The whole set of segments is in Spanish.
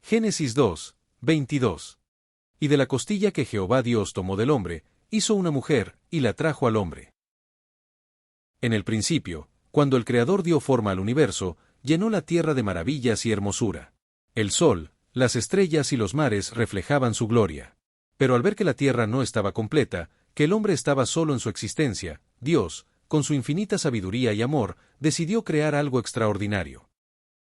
Génesis 2, 22. Y de la costilla que Jehová Dios tomó del hombre, hizo una mujer, y la trajo al hombre. En el principio, cuando el Creador dio forma al universo, llenó la tierra de maravillas y hermosura. El sol, las estrellas y los mares reflejaban su gloria. Pero al ver que la tierra no estaba completa, que el hombre estaba solo en su existencia, Dios, con su infinita sabiduría y amor, decidió crear algo extraordinario.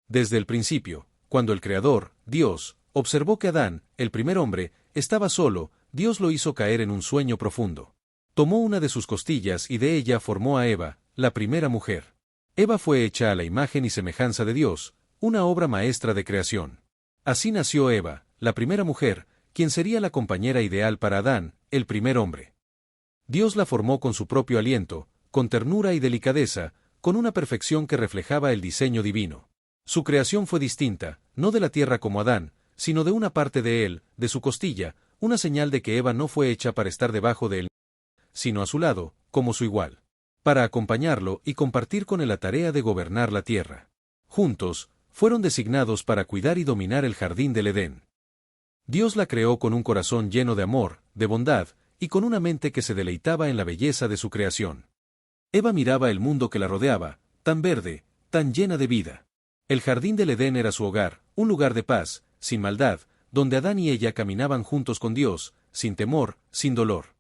Desde el principio, cuando el Creador, Dios, observó que Adán, el primer hombre, estaba solo, Dios lo hizo caer en un sueño profundo. Tomó una de sus costillas y de ella formó a Eva, la primera mujer. Eva fue hecha a la imagen y semejanza de Dios, una obra maestra de creación. Así nació Eva, la primera mujer, quien sería la compañera ideal para Adán, el primer hombre. Dios la formó con su propio aliento, con ternura y delicadeza, con una perfección que reflejaba el diseño divino. Su creación fue distinta, no de la tierra como Adán, sino de una parte de él, de su costilla, una señal de que Eva no fue hecha para estar debajo de él, sino a su lado, como su igual, para acompañarlo y compartir con él la tarea de gobernar la tierra. Juntos, fueron designados para cuidar y dominar el jardín del Edén. Dios la creó con un corazón lleno de amor, de bondad, y con una mente que se deleitaba en la belleza de su creación. Eva miraba el mundo que la rodeaba, tan verde, tan llena de vida. El jardín del Edén era su hogar, un lugar de paz, sin maldad, donde Adán y ella caminaban juntos con Dios, sin temor, sin dolor.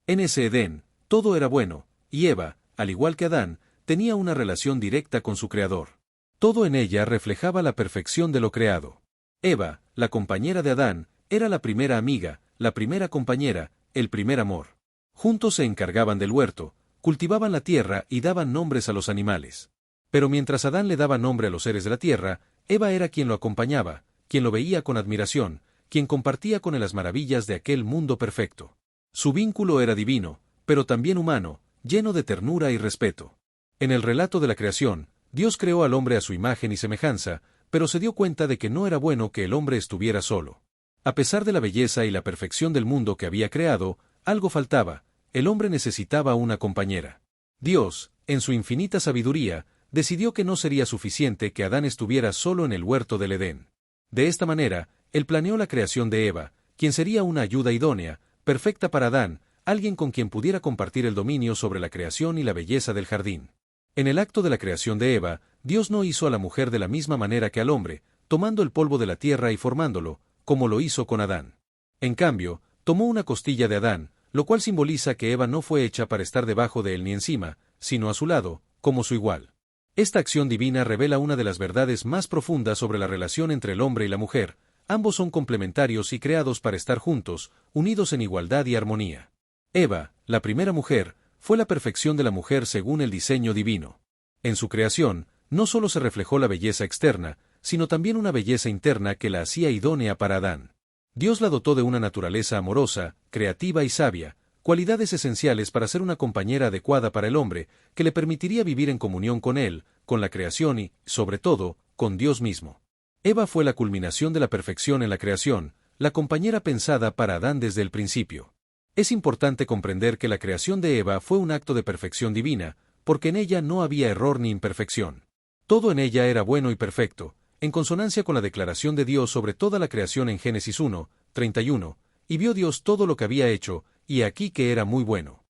En ese Edén, todo era bueno, y Eva, al igual que Adán, tenía una relación directa con su Creador. Todo en ella reflejaba la perfección de lo creado. Eva, la compañera de Adán, era la primera amiga, la primera compañera, el primer amor. Juntos se encargaban del huerto, cultivaban la tierra y daban nombres a los animales. Pero mientras Adán le daba nombre a los seres de la tierra, Eva era quien lo acompañaba, quien lo veía con admiración, quien compartía con él las maravillas de aquel mundo perfecto. Su vínculo era divino, pero también humano, lleno de ternura y respeto. En el relato de la creación, Dios creó al hombre a su imagen y semejanza, pero se dio cuenta de que no era bueno que el hombre estuviera solo. A pesar de la belleza y la perfección del mundo que había creado, algo faltaba, el hombre necesitaba una compañera. Dios, en su infinita sabiduría, decidió que no sería suficiente que Adán estuviera solo en el huerto del Edén. De esta manera, él planeó la creación de Eva, quien sería una ayuda idónea, perfecta para Adán, alguien con quien pudiera compartir el dominio sobre la creación y la belleza del jardín. En el acto de la creación de Eva, Dios no hizo a la mujer de la misma manera que al hombre, tomando el polvo de la tierra y formándolo, como lo hizo con Adán. En cambio, tomó una costilla de Adán, lo cual simboliza que Eva no fue hecha para estar debajo de él ni encima, sino a su lado, como su igual. Esta acción divina revela una de las verdades más profundas sobre la relación entre el hombre y la mujer. Ambos son complementarios y creados para estar juntos, unidos en igualdad y armonía. Eva, la primera mujer, fue la perfección de la mujer según el diseño divino. En su creación, no solo se reflejó la belleza externa, sino también una belleza interna que la hacía idónea para Adán. Dios la dotó de una naturaleza amorosa, creativa y sabia, cualidades esenciales para ser una compañera adecuada para el hombre, que le permitiría vivir en comunión con él, con la creación y, sobre todo, con Dios mismo. Eva fue la culminación de la perfección en la creación, la compañera pensada para Adán desde el principio. Es importante comprender que la creación de Eva fue un acto de perfección divina, porque en ella no había error ni imperfección. Todo en ella era bueno y perfecto, en consonancia con la declaración de Dios sobre toda la creación en Génesis 1, 31, y vio Dios todo lo que había hecho, y aquí que era muy bueno.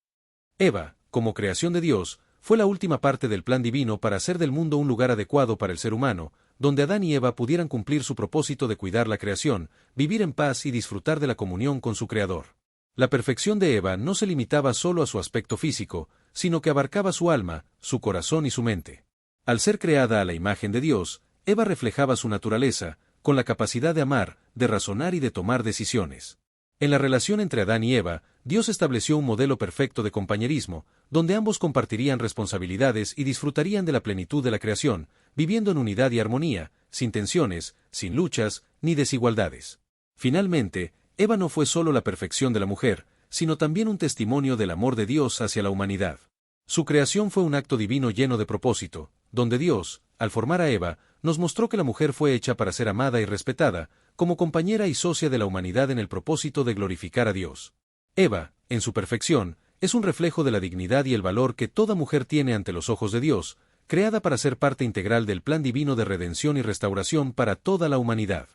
Eva, como creación de Dios, fue la última parte del plan divino para hacer del mundo un lugar adecuado para el ser humano, donde Adán y Eva pudieran cumplir su propósito de cuidar la creación, vivir en paz y disfrutar de la comunión con su Creador. La perfección de Eva no se limitaba solo a su aspecto físico, sino que abarcaba su alma, su corazón y su mente. Al ser creada a la imagen de Dios, Eva reflejaba su naturaleza, con la capacidad de amar, de razonar y de tomar decisiones. En la relación entre Adán y Eva, Dios estableció un modelo perfecto de compañerismo, donde ambos compartirían responsabilidades y disfrutarían de la plenitud de la creación, viviendo en unidad y armonía, sin tensiones, sin luchas, ni desigualdades. Finalmente, Eva no fue solo la perfección de la mujer, sino también un testimonio del amor de Dios hacia la humanidad. Su creación fue un acto divino lleno de propósito, donde Dios, al formar a Eva, nos mostró que la mujer fue hecha para ser amada y respetada, como compañera y socia de la humanidad en el propósito de glorificar a Dios. Eva, en su perfección, es un reflejo de la dignidad y el valor que toda mujer tiene ante los ojos de Dios, creada para ser parte integral del plan divino de redención y restauración para toda la humanidad.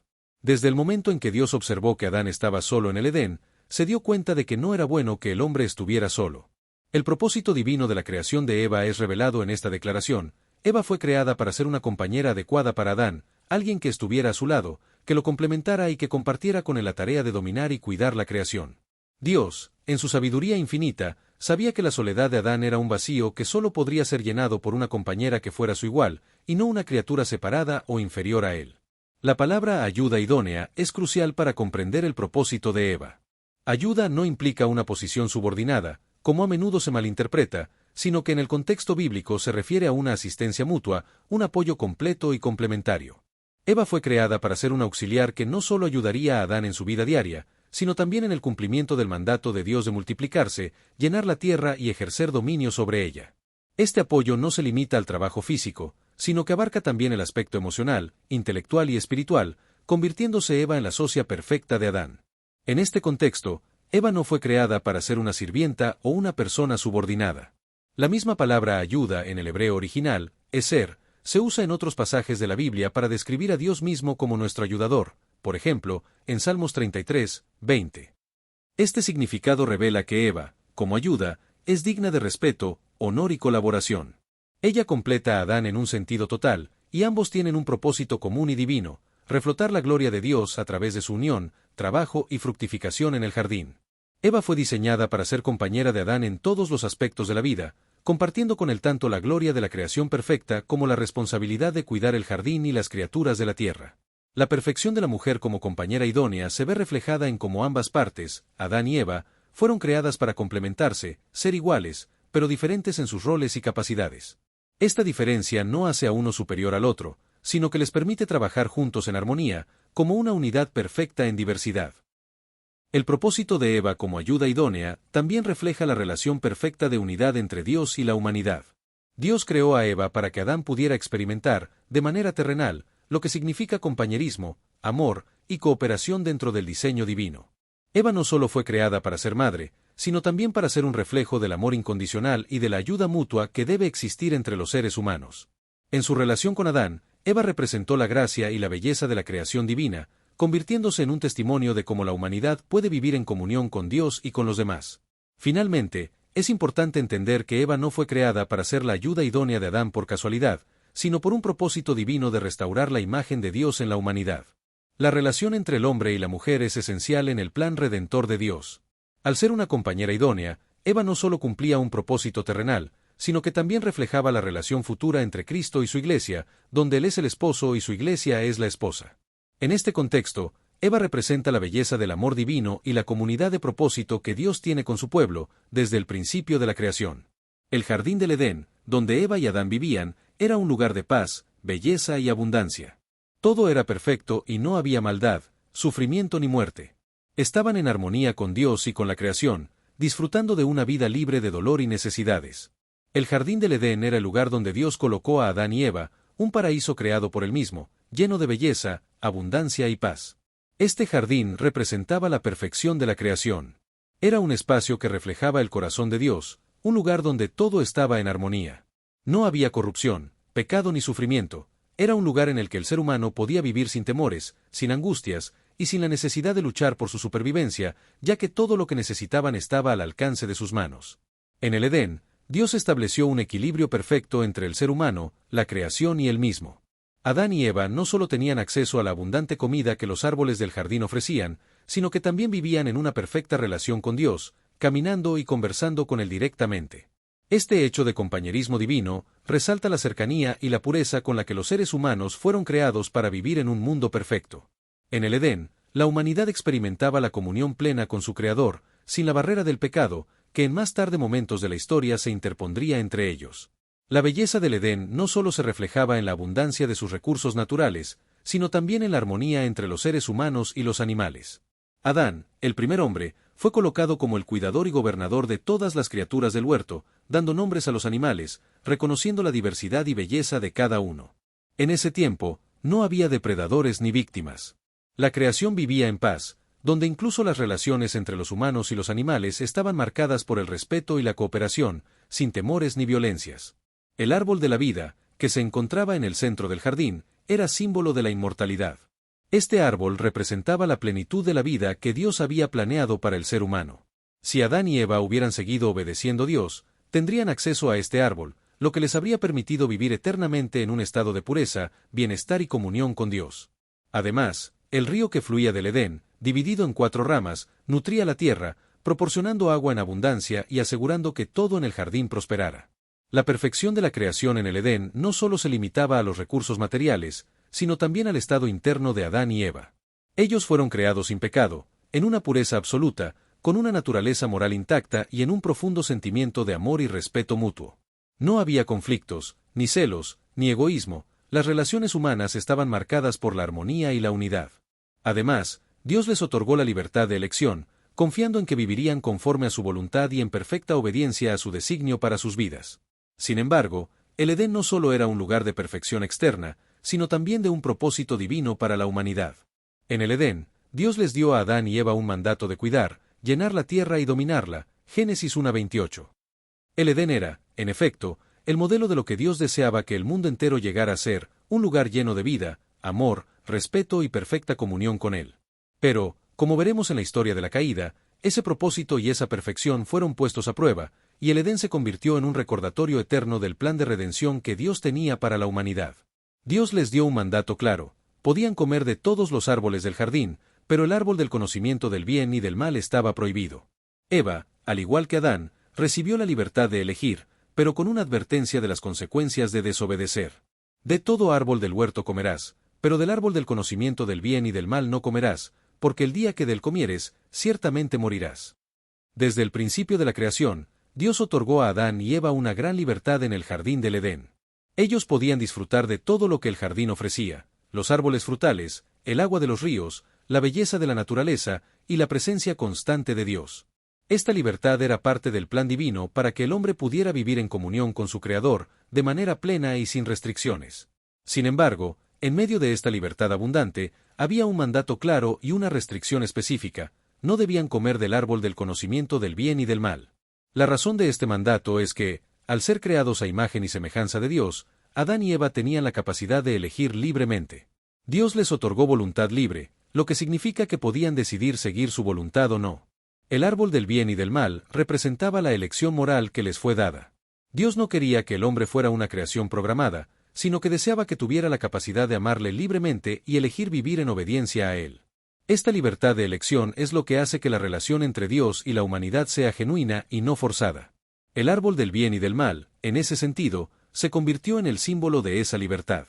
Desde el momento en que Dios observó que Adán estaba solo en el Edén, se dio cuenta de que no era bueno que el hombre estuviera solo. El propósito divino de la creación de Eva es revelado en esta declaración. Eva fue creada para ser una compañera adecuada para Adán, alguien que estuviera a su lado, que lo complementara y que compartiera con él la tarea de dominar y cuidar la creación. Dios, en su sabiduría infinita, sabía que la soledad de Adán era un vacío que solo podría ser llenado por una compañera que fuera su igual, y no una criatura separada o inferior a él. La palabra ayuda idónea es crucial para comprender el propósito de Eva. Ayuda no implica una posición subordinada, como a menudo se malinterpreta, sino que en el contexto bíblico se refiere a una asistencia mutua, un apoyo completo y complementario. Eva fue creada para ser un auxiliar que no solo ayudaría a Adán en su vida diaria, sino también en el cumplimiento del mandato de Dios de multiplicarse, llenar la tierra y ejercer dominio sobre ella. Este apoyo no se limita al trabajo físico, sino que abarca también el aspecto emocional, intelectual y espiritual, convirtiéndose Eva en la socia perfecta de Adán. En este contexto, Eva no fue creada para ser una sirvienta o una persona subordinada. La misma palabra ayuda en el hebreo original, eser, se usa en otros pasajes de la Biblia para describir a Dios mismo como nuestro ayudador, por ejemplo, en Salmos 33, 20. Este significado revela que Eva, como ayuda, es digna de respeto, honor y colaboración. Ella completa a Adán en un sentido total, y ambos tienen un propósito común y divino, reflotar la gloria de Dios a través de su unión, trabajo y fructificación en el jardín. Eva fue diseñada para ser compañera de Adán en todos los aspectos de la vida, compartiendo con él tanto la gloria de la creación perfecta como la responsabilidad de cuidar el jardín y las criaturas de la tierra. La perfección de la mujer como compañera idónea se ve reflejada en cómo ambas partes, Adán y Eva, fueron creadas para complementarse, ser iguales, pero diferentes en sus roles y capacidades. Esta diferencia no hace a uno superior al otro, sino que les permite trabajar juntos en armonía, como una unidad perfecta en diversidad. El propósito de Eva como ayuda idónea también refleja la relación perfecta de unidad entre Dios y la humanidad. Dios creó a Eva para que Adán pudiera experimentar, de manera terrenal, lo que significa compañerismo, amor y cooperación dentro del diseño divino. Eva no solo fue creada para ser madre, sino también para ser un reflejo del amor incondicional y de la ayuda mutua que debe existir entre los seres humanos. En su relación con Adán, Eva representó la gracia y la belleza de la creación divina, convirtiéndose en un testimonio de cómo la humanidad puede vivir en comunión con Dios y con los demás. Finalmente, es importante entender que Eva no fue creada para ser la ayuda idónea de Adán por casualidad, sino por un propósito divino de restaurar la imagen de Dios en la humanidad. La relación entre el hombre y la mujer es esencial en el plan redentor de Dios. Al ser una compañera idónea, Eva no solo cumplía un propósito terrenal, sino que también reflejaba la relación futura entre Cristo y su Iglesia, donde Él es el esposo y su Iglesia es la esposa. En este contexto, Eva representa la belleza del amor divino y la comunidad de propósito que Dios tiene con su pueblo, desde el principio de la creación. El jardín del Edén, donde Eva y Adán vivían, era un lugar de paz, belleza y abundancia. Todo era perfecto y no había maldad, sufrimiento ni muerte. Estaban en armonía con Dios y con la creación, disfrutando de una vida libre de dolor y necesidades. El jardín del Edén era el lugar donde Dios colocó a Adán y Eva, un paraíso creado por él mismo, lleno de belleza, abundancia y paz. Este jardín representaba la perfección de la creación. Era un espacio que reflejaba el corazón de Dios, un lugar donde todo estaba en armonía. No había corrupción, pecado ni sufrimiento. Era un lugar en el que el ser humano podía vivir sin temores, sin angustias, y sin la necesidad de luchar por su supervivencia, ya que todo lo que necesitaban estaba al alcance de sus manos. En el Edén, Dios estableció un equilibrio perfecto entre el ser humano, la creación y él mismo. Adán y Eva no solo tenían acceso a la abundante comida que los árboles del jardín ofrecían, sino que también vivían en una perfecta relación con Dios, caminando y conversando con él directamente. Este hecho de compañerismo divino resalta la cercanía y la pureza con la que los seres humanos fueron creados para vivir en un mundo perfecto. En el Edén, la humanidad experimentaba la comunión plena con su Creador, sin la barrera del pecado, que en más tarde momentos de la historia se interpondría entre ellos. La belleza del Edén no solo se reflejaba en la abundancia de sus recursos naturales, sino también en la armonía entre los seres humanos y los animales. Adán, el primer hombre, fue colocado como el cuidador y gobernador de todas las criaturas del huerto, dando nombres a los animales, reconociendo la diversidad y belleza de cada uno. En ese tiempo, no había depredadores ni víctimas. La creación vivía en paz, donde incluso las relaciones entre los humanos y los animales estaban marcadas por el respeto y la cooperación, sin temores ni violencias. El árbol de la vida, que se encontraba en el centro del jardín, era símbolo de la inmortalidad. Este árbol representaba la plenitud de la vida que Dios había planeado para el ser humano. Si Adán y Eva hubieran seguido obedeciendo a Dios, tendrían acceso a este árbol, lo que les habría permitido vivir eternamente en un estado de pureza, bienestar y comunión con Dios. Además, el río que fluía del Edén, dividido en 4 ramas, nutría la tierra, proporcionando agua en abundancia y asegurando que todo en el jardín prosperara. La perfección de la creación en el Edén no solo se limitaba a los recursos materiales, sino también al estado interno de Adán y Eva. Ellos fueron creados sin pecado, en una pureza absoluta, con una naturaleza moral intacta y en un profundo sentimiento de amor y respeto mutuo. No había conflictos, ni celos, ni egoísmo, las relaciones humanas estaban marcadas por la armonía y la unidad. Además, Dios les otorgó la libertad de elección, confiando en que vivirían conforme a su voluntad y en perfecta obediencia a su designio para sus vidas. Sin embargo, el Edén no solo era un lugar de perfección externa, sino también de un propósito divino para la humanidad. En el Edén, Dios les dio a Adán y Eva un mandato de cuidar, llenar la tierra y dominarla, Génesis 1:28. El Edén era, en efecto, el modelo de lo que Dios deseaba que el mundo entero llegara a ser, un lugar lleno de vida, amor, respeto y perfecta comunión con Él. Pero, como veremos en la historia de la caída, ese propósito y esa perfección fueron puestos a prueba, y el Edén se convirtió en un recordatorio eterno del plan de redención que Dios tenía para la humanidad. Dios les dio un mandato claro: podían comer de todos los árboles del jardín, pero el árbol del conocimiento del bien y del mal estaba prohibido. Eva, al igual que Adán, recibió la libertad de elegir, pero con una advertencia de las consecuencias de desobedecer. De todo árbol del huerto comerás, pero del árbol del conocimiento del bien y del mal no comerás, porque el día que del comieres, ciertamente morirás. Desde el principio de la creación, Dios otorgó a Adán y Eva una gran libertad en el jardín del Edén. Ellos podían disfrutar de todo lo que el jardín ofrecía: los árboles frutales, el agua de los ríos, la belleza de la naturaleza y la presencia constante de Dios. Esta libertad era parte del plan divino para que el hombre pudiera vivir en comunión con su Creador, de manera plena y sin restricciones. Sin embargo, en medio de esta libertad abundante, había un mandato claro y una restricción específica: no debían comer del árbol del conocimiento del bien y del mal. La razón de este mandato es que, al ser creados a imagen y semejanza de Dios, Adán y Eva tenían la capacidad de elegir libremente. Dios les otorgó voluntad libre, lo que significa que podían decidir seguir su voluntad o no. El árbol del bien y del mal representaba la elección moral que les fue dada. Dios no quería que el hombre fuera una creación programada, sino que deseaba que tuviera la capacidad de amarle libremente y elegir vivir en obediencia a Él. Esta libertad de elección es lo que hace que la relación entre Dios y la humanidad sea genuina y no forzada. El árbol del bien y del mal, en ese sentido, se convirtió en el símbolo de esa libertad.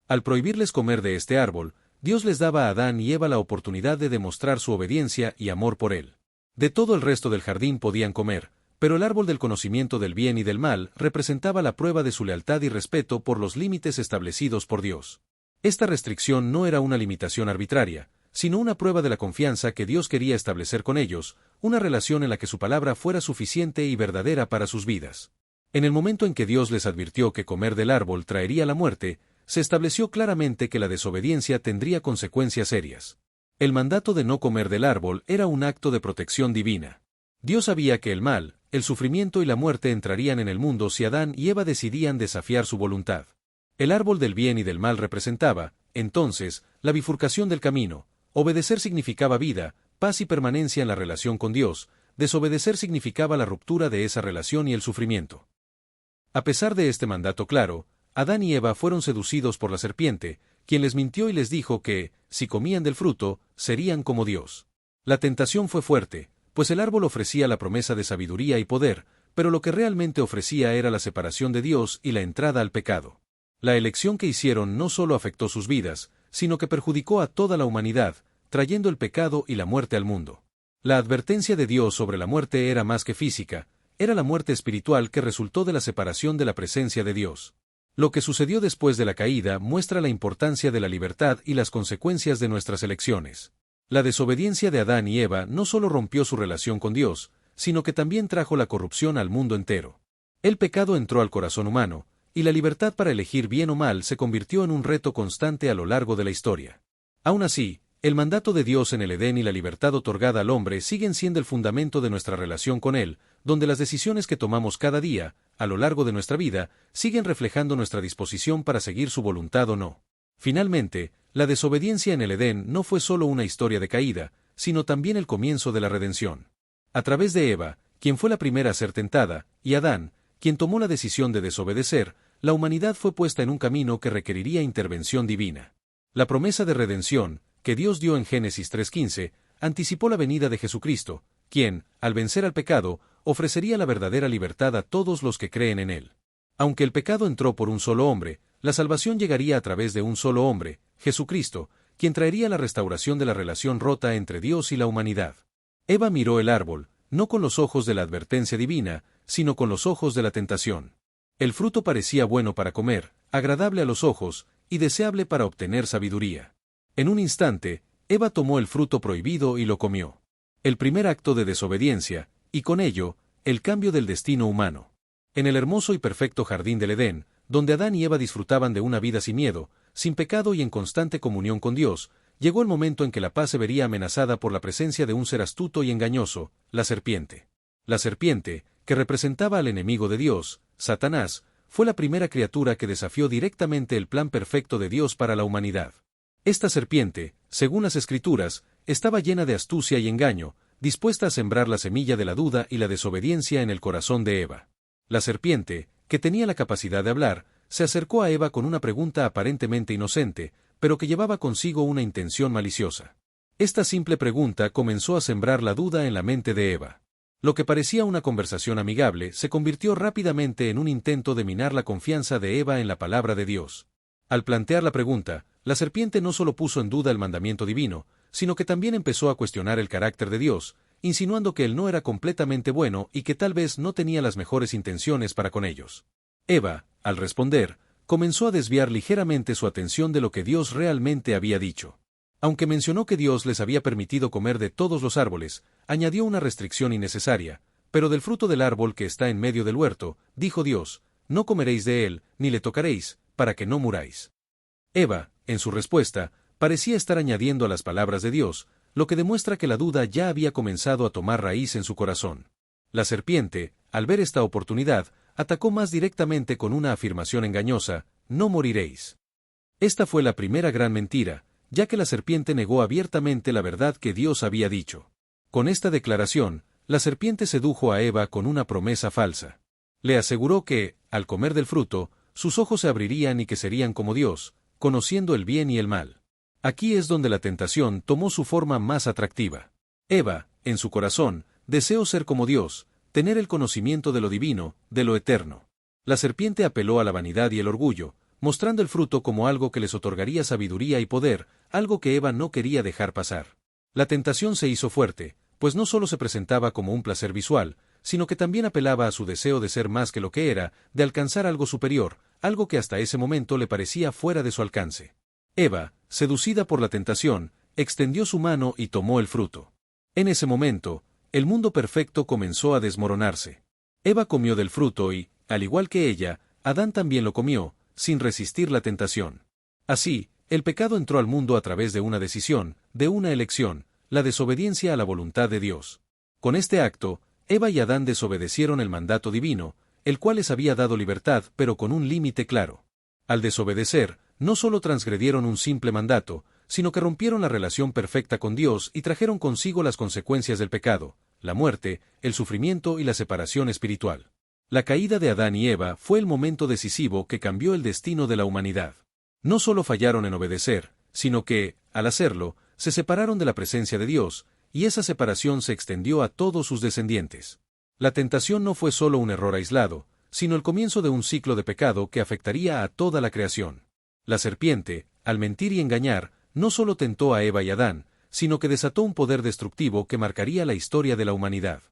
Al prohibirles comer de este árbol, Dios les daba a Adán y Eva la oportunidad de demostrar su obediencia y amor por Él. De todo el resto del jardín podían comer, pero el árbol del conocimiento del bien y del mal representaba la prueba de su lealtad y respeto por los límites establecidos por Dios. Esta restricción no era una limitación arbitraria, sino una prueba de la confianza que Dios quería establecer con ellos, una relación en la que su palabra fuera suficiente y verdadera para sus vidas. En el momento en que Dios les advirtió que comer del árbol traería la muerte, se estableció claramente que la desobediencia tendría consecuencias serias. El mandato de no comer del árbol era un acto de protección divina. Dios sabía que el mal, el sufrimiento y la muerte entrarían en el mundo si Adán y Eva decidían desafiar su voluntad. El árbol del bien y del mal representaba, entonces, la bifurcación del camino. Obedecer significaba vida, paz y permanencia en la relación con Dios; desobedecer significaba la ruptura de esa relación y el sufrimiento. A pesar de este mandato claro, Adán y Eva fueron seducidos por la serpiente, quien les mintió y les dijo que, si comían del fruto, serían como Dios. La tentación fue fuerte, pues el árbol ofrecía la promesa de sabiduría y poder, pero lo que realmente ofrecía era la separación de Dios y la entrada al pecado. La elección que hicieron no solo afectó sus vidas, sino que perjudicó a toda la humanidad, trayendo el pecado y la muerte al mundo. La advertencia de Dios sobre la muerte era más que física, era la muerte espiritual que resultó de la separación de la presencia de Dios. Lo que sucedió después de la caída muestra la importancia de la libertad y las consecuencias de nuestras elecciones. La desobediencia de Adán y Eva no solo rompió su relación con Dios, sino que también trajo la corrupción al mundo entero. El pecado entró al corazón humano, y la libertad para elegir bien o mal se convirtió en un reto constante a lo largo de la historia. Aún así, el mandato de Dios en el Edén y la libertad otorgada al hombre siguen siendo el fundamento de nuestra relación con Él, donde las decisiones que tomamos cada día, a lo largo de nuestra vida, siguen reflejando nuestra disposición para seguir su voluntad o no. Finalmente, la desobediencia en el Edén no fue solo una historia de caída, sino también el comienzo de la redención. A través de Eva, quien fue la primera a ser tentada, y Adán, quien tomó la decisión de desobedecer, la humanidad fue puesta en un camino que requeriría intervención divina. La promesa de redención, que Dios dio en Génesis 3:15, anticipó la venida de Jesucristo, quien, al vencer al pecado, ofrecería la verdadera libertad a todos los que creen en él. Aunque el pecado entró por un solo hombre, la salvación llegaría a través de un solo hombre, Jesucristo, quien traería la restauración de la relación rota entre Dios y la humanidad. Eva miró el árbol, no con los ojos de la advertencia divina, sino con los ojos de la tentación. El fruto parecía bueno para comer, agradable a los ojos, y deseable para obtener sabiduría. En un instante, Eva tomó el fruto prohibido y lo comió. El primer acto de desobediencia, y con ello, el cambio del destino humano. En el hermoso y perfecto jardín del Edén, donde Adán y Eva disfrutaban de una vida sin miedo, sin pecado y en constante comunión con Dios, llegó el momento en que la paz se vería amenazada por la presencia de un ser astuto y engañoso, la serpiente. La serpiente, que representaba al enemigo de Dios, Satanás, fue la primera criatura que desafió directamente el plan perfecto de Dios para la humanidad. Esta serpiente, según las Escrituras, estaba llena de astucia y engaño, dispuesta a sembrar la semilla de la duda y la desobediencia en el corazón de Eva. La serpiente, que tenía la capacidad de hablar, se acercó a Eva con una pregunta aparentemente inocente, pero que llevaba consigo una intención maliciosa. Esta simple pregunta comenzó a sembrar la duda en la mente de Eva. Lo que parecía una conversación amigable se convirtió rápidamente en un intento de minar la confianza de Eva en la palabra de Dios. Al plantear la pregunta, la serpiente no solo puso en duda el mandamiento divino, sino que también empezó a cuestionar el carácter de Dios, insinuando que él no era completamente bueno y que tal vez no tenía las mejores intenciones para con ellos. Eva, al responder, comenzó a desviar ligeramente su atención de lo que Dios realmente había dicho. Aunque mencionó que Dios les había permitido comer de todos los árboles, añadió una restricción innecesaria, pero del fruto del árbol que está en medio del huerto, dijo Dios, no comeréis de él, ni le tocaréis, para que no muráis. Eva, en su respuesta, parecía estar añadiendo a las palabras de Dios, lo que demuestra que la duda ya había comenzado a tomar raíz en su corazón. La serpiente, al ver esta oportunidad, atacó más directamente con una afirmación engañosa, no moriréis. Esta fue la primera gran mentira, ya que la serpiente negó abiertamente la verdad que Dios había dicho. Con esta declaración, la serpiente sedujo a Eva con una promesa falsa. Le aseguró que, al comer del fruto, sus ojos se abrirían y que serían como Dios, conociendo el bien y el mal. Aquí es donde la tentación tomó su forma más atractiva. Eva, en su corazón, deseó ser como Dios, tener el conocimiento de lo divino, de lo eterno. La serpiente apeló a la vanidad y el orgullo, mostrando el fruto como algo que les otorgaría sabiduría y poder, algo que Eva no quería dejar pasar. La tentación se hizo fuerte, pues no solo se presentaba como un placer visual, sino que también apelaba a su deseo de ser más que lo que era, de alcanzar algo superior, algo que hasta ese momento le parecía fuera de su alcance. Eva, seducida por la tentación, extendió su mano y tomó el fruto. En ese momento, el mundo perfecto comenzó a desmoronarse. Eva comió del fruto y, al igual que ella, Adán también lo comió, sin resistir la tentación. Así, el pecado entró al mundo a través de una decisión, de una elección, la desobediencia a la voluntad de Dios. Con este acto, Eva y Adán desobedecieron el mandato divino, el cual les había dado libertad pero con un límite claro. Al desobedecer, no solo transgredieron un simple mandato, sino que rompieron la relación perfecta con Dios y trajeron consigo las consecuencias del pecado, la muerte, el sufrimiento y la separación espiritual. La caída de Adán y Eva fue el momento decisivo que cambió el destino de la humanidad. No solo fallaron en obedecer, sino que, al hacerlo, se separaron de la presencia de Dios, y esa separación se extendió a todos sus descendientes. La tentación no fue solo un error aislado, sino el comienzo de un ciclo de pecado que afectaría a toda la creación. La serpiente, al mentir y engañar, no solo tentó a Eva y Adán, sino que desató un poder destructivo que marcaría la historia de la humanidad.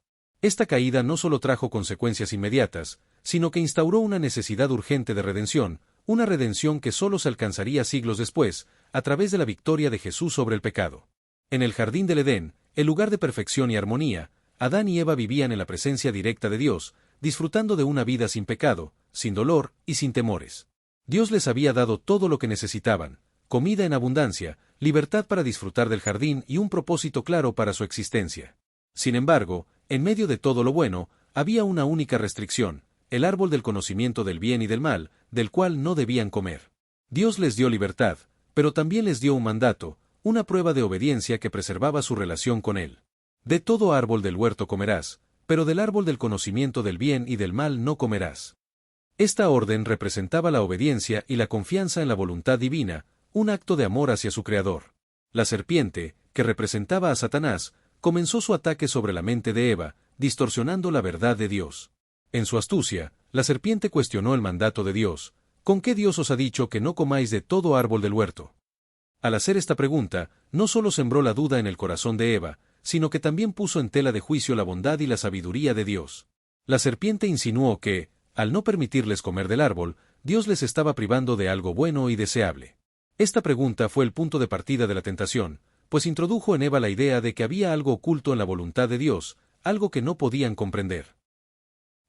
Esta caída no solo trajo consecuencias inmediatas, sino que instauró una necesidad urgente de redención, una redención que solo se alcanzaría siglos después, a través de la victoria de Jesús sobre el pecado. En el jardín del Edén, el lugar de perfección y armonía, Adán y Eva vivían en la presencia directa de Dios, disfrutando de una vida sin pecado, sin dolor y sin temores. Dios les había dado todo lo que necesitaban, comida en abundancia, libertad para disfrutar del jardín y un propósito claro para su existencia. Sin embargo, en medio de todo lo bueno, había una única restricción, el árbol del conocimiento del bien y del mal, del cual no debían comer. Dios les dio libertad, pero también les dio un mandato, una prueba de obediencia que preservaba su relación con él. De todo árbol del huerto comerás, pero del árbol del conocimiento del bien y del mal no comerás. Esta orden representaba la obediencia y la confianza en la voluntad divina, un acto de amor hacia su Creador. La serpiente, que representaba a Satanás, comenzó su ataque sobre la mente de Eva, distorsionando la verdad de Dios. En su astucia, la serpiente cuestionó el mandato de Dios. ¿Con qué Dios os ha dicho que no comáis de todo árbol del huerto? Al hacer esta pregunta, no solo sembró la duda en el corazón de Eva, sino que también puso en tela de juicio la bondad y la sabiduría de Dios. La serpiente insinuó que, al no permitirles comer del árbol, Dios les estaba privando de algo bueno y deseable. Esta pregunta fue el punto de partida de la tentación, pues introdujo en Eva la idea de que había algo oculto en la voluntad de Dios, algo que no podían comprender.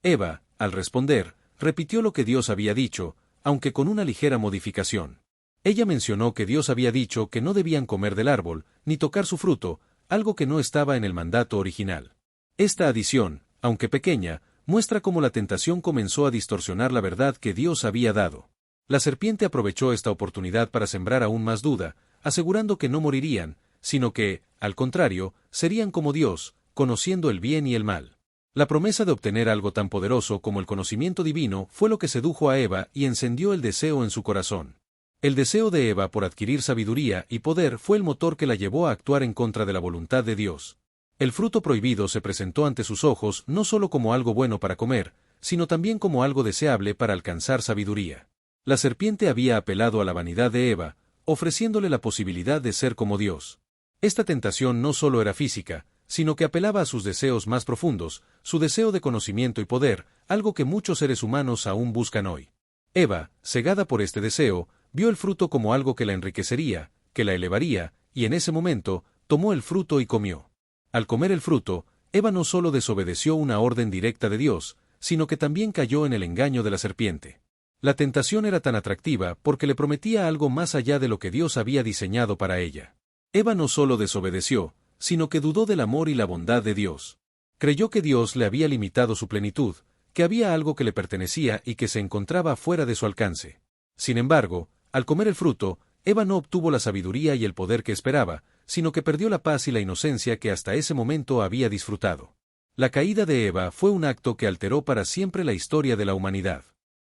Eva, al responder, repitió lo que Dios había dicho, aunque con una ligera modificación. Ella mencionó que Dios había dicho que no debían comer del árbol, ni tocar su fruto, algo que no estaba en el mandato original. Esta adición, aunque pequeña, muestra cómo la tentación comenzó a distorsionar la verdad que Dios había dado. La serpiente aprovechó esta oportunidad para sembrar aún más duda, asegurando que no morirían, sino que, al contrario, serían como Dios, conociendo el bien y el mal. La promesa de obtener algo tan poderoso como el conocimiento divino fue lo que sedujo a Eva y encendió el deseo en su corazón. El deseo de Eva por adquirir sabiduría y poder fue el motor que la llevó a actuar en contra de la voluntad de Dios. El fruto prohibido se presentó ante sus ojos no solo como algo bueno para comer, sino también como algo deseable para alcanzar sabiduría. La serpiente había apelado a la vanidad de Eva, ofreciéndole la posibilidad de ser como Dios. Esta tentación no solo era física, sino que apelaba a sus deseos más profundos, su deseo de conocimiento y poder, algo que muchos seres humanos aún buscan hoy. Eva, cegada por este deseo, vio el fruto como algo que la enriquecería, que la elevaría, y en ese momento, tomó el fruto y comió. Al comer el fruto, Eva no solo desobedeció una orden directa de Dios, sino que también cayó en el engaño de la serpiente. La tentación era tan atractiva porque le prometía algo más allá de lo que Dios había diseñado para ella. Eva no solo desobedeció, sino que dudó del amor y la bondad de Dios. Creyó que Dios le había limitado su plenitud, que había algo que le pertenecía y que se encontraba fuera de su alcance. Sin embargo, al comer el fruto, Eva no obtuvo la sabiduría y el poder que esperaba, sino que perdió la paz y la inocencia que hasta ese momento había disfrutado. La caída de Eva fue un acto que alteró para siempre la historia de la humanidad.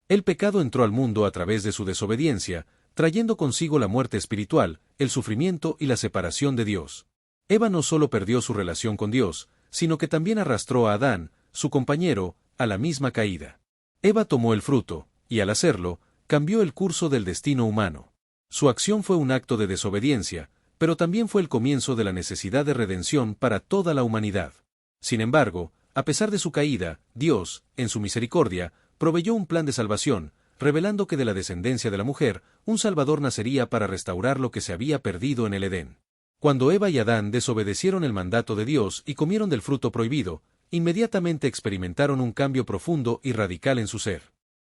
El pecado entró al mundo a través de su desobediencia, trayendo consigo la muerte espiritual, el sufrimiento y la separación de Dios. Eva no solo perdió su relación con Dios, sino que también arrastró a Adán, su compañero, a la misma caída. Eva tomó el fruto, y al hacerlo, cambió el curso del destino humano. Su acción fue un acto de desobediencia, pero también fue el comienzo de la necesidad de redención para toda la humanidad. Sin embargo, a pesar de su caída, Dios, en su misericordia, proveyó un plan de salvación, revelando que de la descendencia de la mujer, un Salvador nacería para restaurar lo que se había perdido en el Edén. Cuando Eva y Adán desobedecieron el mandato de Dios y comieron del fruto prohibido, inmediatamente experimentaron un cambio profundo y radical en su ser.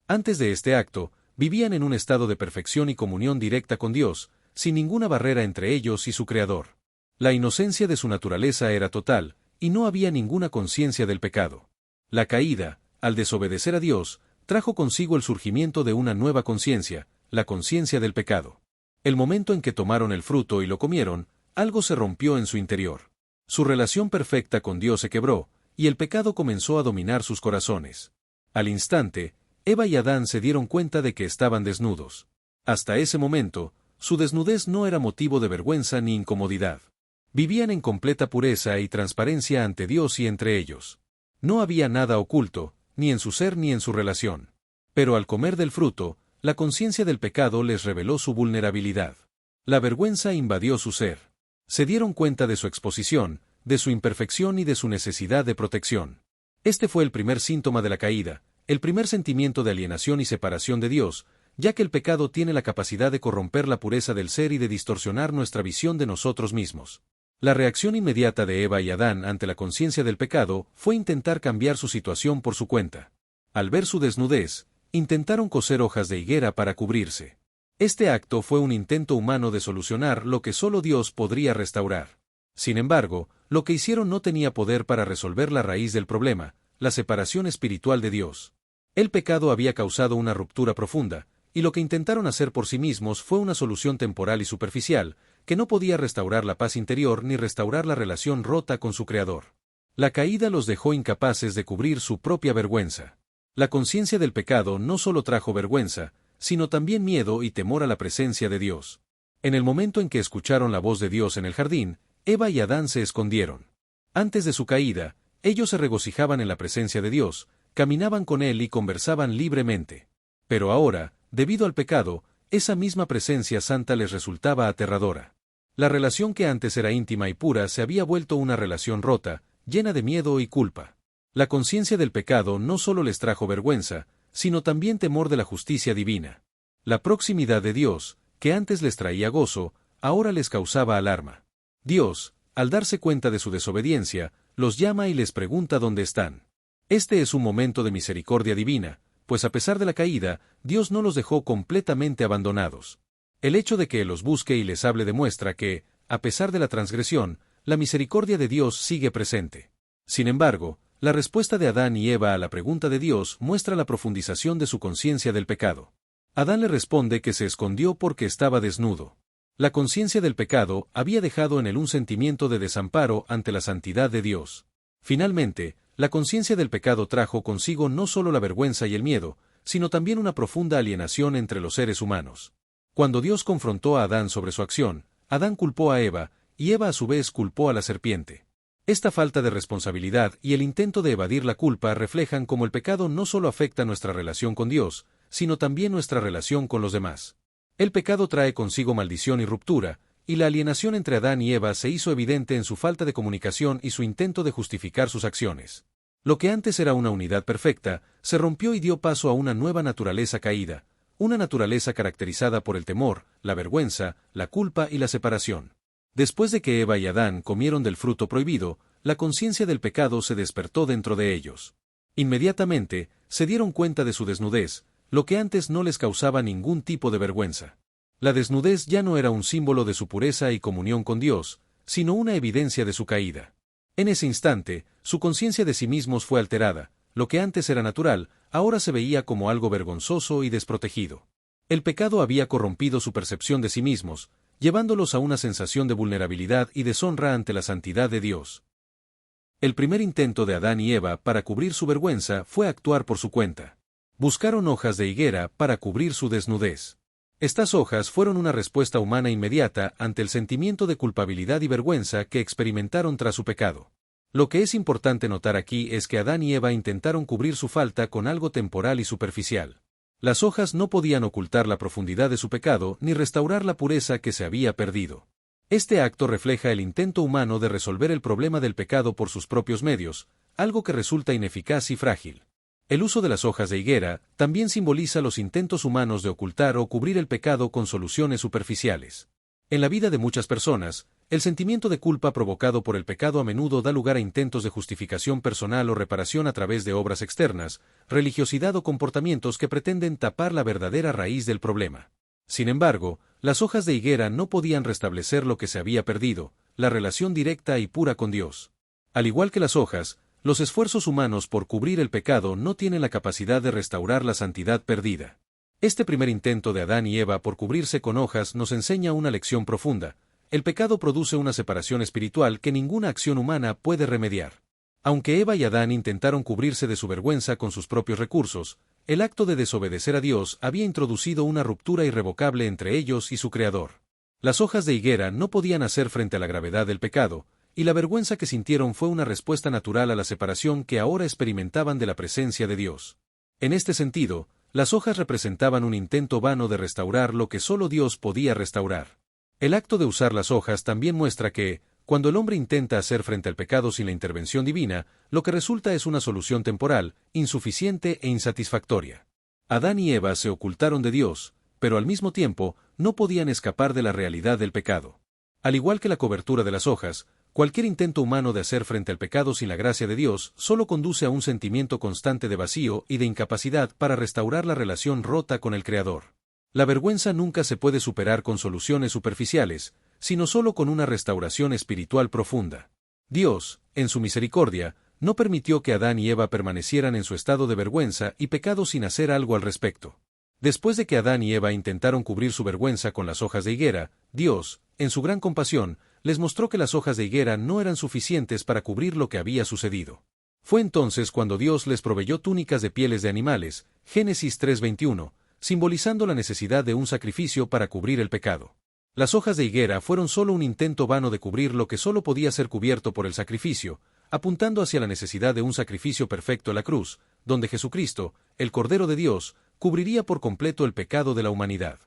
Antes de este acto, vivían en un estado de perfección y comunión directa con Dios, sin ninguna barrera entre ellos y su Creador. La inocencia de su naturaleza era total, y no había ninguna conciencia del pecado. La caída, al desobedecer a Dios, trajo consigo el surgimiento de una nueva conciencia, la conciencia del pecado. El momento en que tomaron el fruto y lo comieron, algo se rompió en su interior. Su relación perfecta con Dios se quebró, y el pecado comenzó a dominar sus corazones. Al instante, Eva y Adán se dieron cuenta de que estaban desnudos. Hasta ese momento, su desnudez no era motivo de vergüenza ni incomodidad. Vivían en completa pureza y transparencia ante Dios y entre ellos. No había nada oculto, ni en su ser ni en su relación. Pero al comer del fruto, la conciencia del pecado les reveló su vulnerabilidad. La vergüenza invadió su ser. Se dieron cuenta de su exposición, de su imperfección y de su necesidad de protección. Este fue el primer síntoma de la caída, el primer sentimiento de alienación y separación de Dios, ya que el pecado tiene la capacidad de corromper la pureza del ser y de distorsionar nuestra visión de nosotros mismos. La reacción inmediata de Eva y Adán ante la conciencia del pecado fue intentar cambiar su situación por su cuenta. Al ver su desnudez, intentaron coser hojas de higuera para cubrirse. Este acto fue un intento humano de solucionar lo que solo Dios podría restaurar. Sin embargo, lo que hicieron no tenía poder para resolver la raíz del problema, la separación espiritual de Dios. El pecado había causado una ruptura profunda, y lo que intentaron hacer por sí mismos fue una solución temporal y superficial, que no podía restaurar la paz interior ni restaurar la relación rota con su Creador. La caída los dejó incapaces de cubrir su propia vergüenza. La conciencia del pecado no solo trajo vergüenza, sino también miedo y temor a la presencia de Dios. En el momento en que escucharon la voz de Dios en el jardín, Eva y Adán se escondieron. Antes de su caída, ellos se regocijaban en la presencia de Dios, caminaban con Él y conversaban libremente. Pero ahora, debido al pecado, esa misma presencia santa les resultaba aterradora. La relación que antes era íntima y pura se había vuelto una relación rota, llena de miedo y culpa. La conciencia del pecado no solo les trajo vergüenza, sino también temor de la justicia divina. La proximidad de Dios, que antes les traía gozo, ahora les causaba alarma. Dios, al darse cuenta de su desobediencia, los llama y les pregunta dónde están. Este es un momento de misericordia divina, pues a pesar de la caída, Dios no los dejó completamente abandonados. El hecho de que Él los busque y les hable demuestra que, a pesar de la transgresión, la misericordia de Dios sigue presente. Sin embargo, la respuesta de Adán y Eva a la pregunta de Dios muestra la profundización de su conciencia del pecado. Adán le responde que se escondió porque estaba desnudo. La conciencia del pecado había dejado en él un sentimiento de desamparo ante la santidad de Dios. Finalmente, la conciencia del pecado trajo consigo no solo la vergüenza y el miedo, sino también una profunda alienación entre los seres humanos. Cuando Dios confrontó a Adán sobre su acción, Adán culpó a Eva, y Eva a su vez culpó a la serpiente. Esta falta de responsabilidad y el intento de evadir la culpa reflejan cómo el pecado no solo afecta nuestra relación con Dios, sino también nuestra relación con los demás. El pecado trae consigo maldición y ruptura, y la alienación entre Adán y Eva se hizo evidente en su falta de comunicación y su intento de justificar sus acciones. Lo que antes era una unidad perfecta, se rompió y dio paso a una nueva naturaleza caída, una naturaleza caracterizada por el temor, la vergüenza, la culpa y la separación. Después de que Eva y Adán comieron del fruto prohibido, la conciencia del pecado se despertó dentro de ellos. Inmediatamente, se dieron cuenta de su desnudez, lo que antes no les causaba ningún tipo de vergüenza. La desnudez ya no era un símbolo de su pureza y comunión con Dios, sino una evidencia de su caída. En ese instante, su conciencia de sí mismos fue alterada, lo que antes era natural, ahora se veía como algo vergonzoso y desprotegido. El pecado había corrompido su percepción de sí mismos, llevándolos a una sensación de vulnerabilidad y deshonra ante la santidad de Dios. El primer intento de Adán y Eva para cubrir su vergüenza fue actuar por su cuenta. Buscaron hojas de higuera para cubrir su desnudez. Estas hojas fueron una respuesta humana inmediata ante el sentimiento de culpabilidad y vergüenza que experimentaron tras su pecado. Lo que es importante notar aquí es que Adán y Eva intentaron cubrir su falta con algo temporal y superficial. Las hojas no podían ocultar la profundidad de su pecado ni restaurar la pureza que se había perdido. Este acto refleja el intento humano de resolver el problema del pecado por sus propios medios, algo que resulta ineficaz y frágil. El uso de las hojas de higuera también simboliza los intentos humanos de ocultar o cubrir el pecado con soluciones superficiales. En la vida de muchas personas, el sentimiento de culpa provocado por el pecado a menudo da lugar a intentos de justificación personal o reparación a través de obras externas, religiosidad o comportamientos que pretenden tapar la verdadera raíz del problema. Sin embargo, las hojas de higuera no podían restablecer lo que se había perdido, la relación directa y pura con Dios. Al igual que las hojas, los esfuerzos humanos por cubrir el pecado no tienen la capacidad de restaurar la santidad perdida. Este primer intento de Adán y Eva por cubrirse con hojas nos enseña una lección profunda. El pecado produce una separación espiritual que ninguna acción humana puede remediar. Aunque Eva y Adán intentaron cubrirse de su vergüenza con sus propios recursos, el acto de desobedecer a Dios había introducido una ruptura irrevocable entre ellos y su Creador. Las hojas de higuera no podían hacer frente a la gravedad del pecado, y la vergüenza que sintieron fue una respuesta natural a la separación que ahora experimentaban de la presencia de Dios. En este sentido, las hojas representaban un intento vano de restaurar lo que solo Dios podía restaurar. El acto de usar las hojas también muestra que, cuando el hombre intenta hacer frente al pecado sin la intervención divina, lo que resulta es una solución temporal, insuficiente e insatisfactoria. Adán y Eva se ocultaron de Dios, pero al mismo tiempo, no podían escapar de la realidad del pecado. Al igual que la cobertura de las hojas, cualquier intento humano de hacer frente al pecado sin la gracia de Dios solo conduce a un sentimiento constante de vacío y de incapacidad para restaurar la relación rota con el Creador. La vergüenza nunca se puede superar con soluciones superficiales, sino solo con una restauración espiritual profunda. Dios, en su misericordia, no permitió que Adán y Eva permanecieran en su estado de vergüenza y pecado sin hacer algo al respecto. Después de que Adán y Eva intentaron cubrir su vergüenza con las hojas de higuera, Dios, en su gran compasión, les mostró que las hojas de higuera no eran suficientes para cubrir lo que había sucedido. Fue entonces cuando Dios les proveyó túnicas de pieles de animales, Génesis 3:21, simbolizando la necesidad de un sacrificio para cubrir el pecado. Las hojas de higuera fueron solo un intento vano de cubrir lo que solo podía ser cubierto por el sacrificio, apuntando hacia la necesidad de un sacrificio perfecto en la cruz, donde Jesucristo, el Cordero de Dios, cubriría por completo el pecado de la humanidad.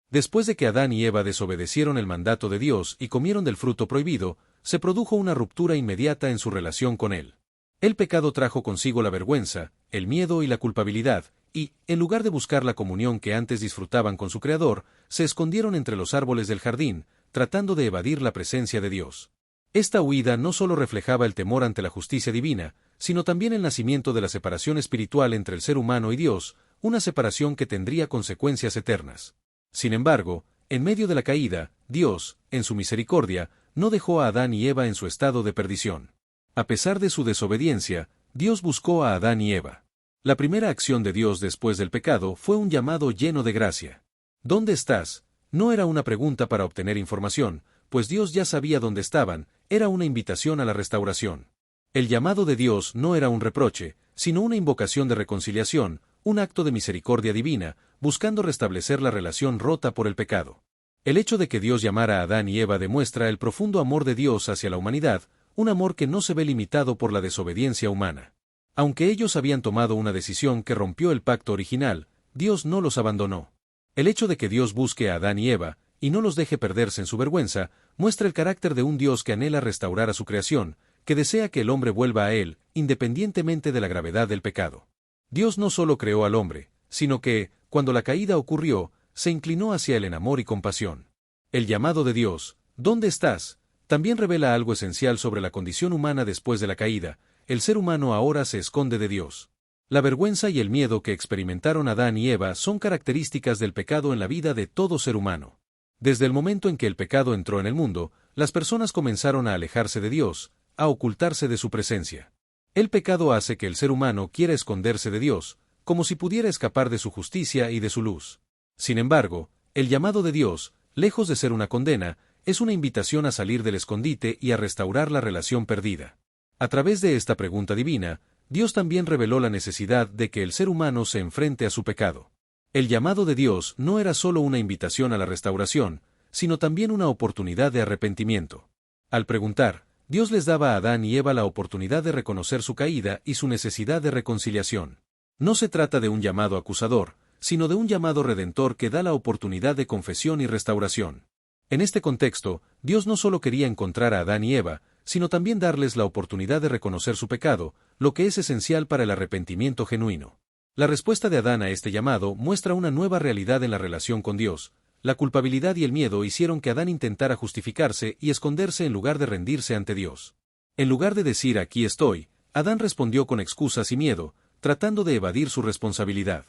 Después de que Adán y Eva desobedecieron el mandato de Dios y comieron del fruto prohibido, se produjo una ruptura inmediata en su relación con Él. El pecado trajo consigo la vergüenza, el miedo y la culpabilidad, y, en lugar de buscar la comunión que antes disfrutaban con su Creador, se escondieron entre los árboles del jardín, tratando de evadir la presencia de Dios. Esta huida no solo reflejaba el temor ante la justicia divina, sino también el nacimiento de la separación espiritual entre el ser humano y Dios, una separación que tendría consecuencias eternas. Sin embargo, en medio de la caída, Dios, en su misericordia, no dejó a Adán y Eva en su estado de perdición. A pesar de su desobediencia, Dios buscó a Adán y Eva. La primera acción de Dios después del pecado fue un llamado lleno de gracia. ¿Dónde estás? No era una pregunta para obtener información, pues Dios ya sabía dónde estaban, era una invitación a la restauración. El llamado de Dios no era un reproche, sino una invocación de reconciliación, un acto de misericordia divina, buscando restablecer la relación rota por el pecado. El hecho de que Dios llamara a Adán y Eva demuestra el profundo amor de Dios hacia la humanidad, un amor que no se ve limitado por la desobediencia humana. Aunque ellos habían tomado una decisión que rompió el pacto original, Dios no los abandonó. El hecho de que Dios busque a Adán y Eva, y no los deje perderse en su vergüenza, muestra el carácter de un Dios que anhela restaurar a su creación, que desea que el hombre vuelva a Él, independientemente de la gravedad del pecado. Dios no solo creó al hombre, sino que, cuando la caída ocurrió, se inclinó hacia él en amor y compasión. El llamado de Dios, ¿dónde estás?, también revela algo esencial sobre la condición humana después de la caída. El ser humano ahora se esconde de Dios. La vergüenza y el miedo que experimentaron Adán y Eva son características del pecado en la vida de todo ser humano. Desde el momento en que el pecado entró en el mundo, las personas comenzaron a alejarse de Dios, a ocultarse de su presencia. El pecado hace que el ser humano quiera esconderse de Dios, como si pudiera escapar de su justicia y de su luz. Sin embargo, el llamado de Dios, lejos de ser una condena, es una invitación a salir del escondite y a restaurar la relación perdida. A través de esta pregunta divina, Dios también reveló la necesidad de que el ser humano se enfrente a su pecado. El llamado de Dios no era solo una invitación a la restauración, sino también una oportunidad de arrepentimiento. Al preguntar, Dios les daba a Adán y Eva la oportunidad de reconocer su caída y su necesidad de reconciliación. No se trata de un llamado acusador, sino de un llamado redentor que da la oportunidad de confesión y restauración. En este contexto, Dios no solo quería encontrar a Adán y Eva, sino también darles la oportunidad de reconocer su pecado, lo que es esencial para el arrepentimiento genuino. La respuesta de Adán a este llamado muestra una nueva realidad en la relación con Dios. La culpabilidad y el miedo hicieron que Adán intentara justificarse y esconderse en lugar de rendirse ante Dios. En lugar de decir «aquí estoy», Adán respondió con excusas y miedo, tratando de evadir su responsabilidad.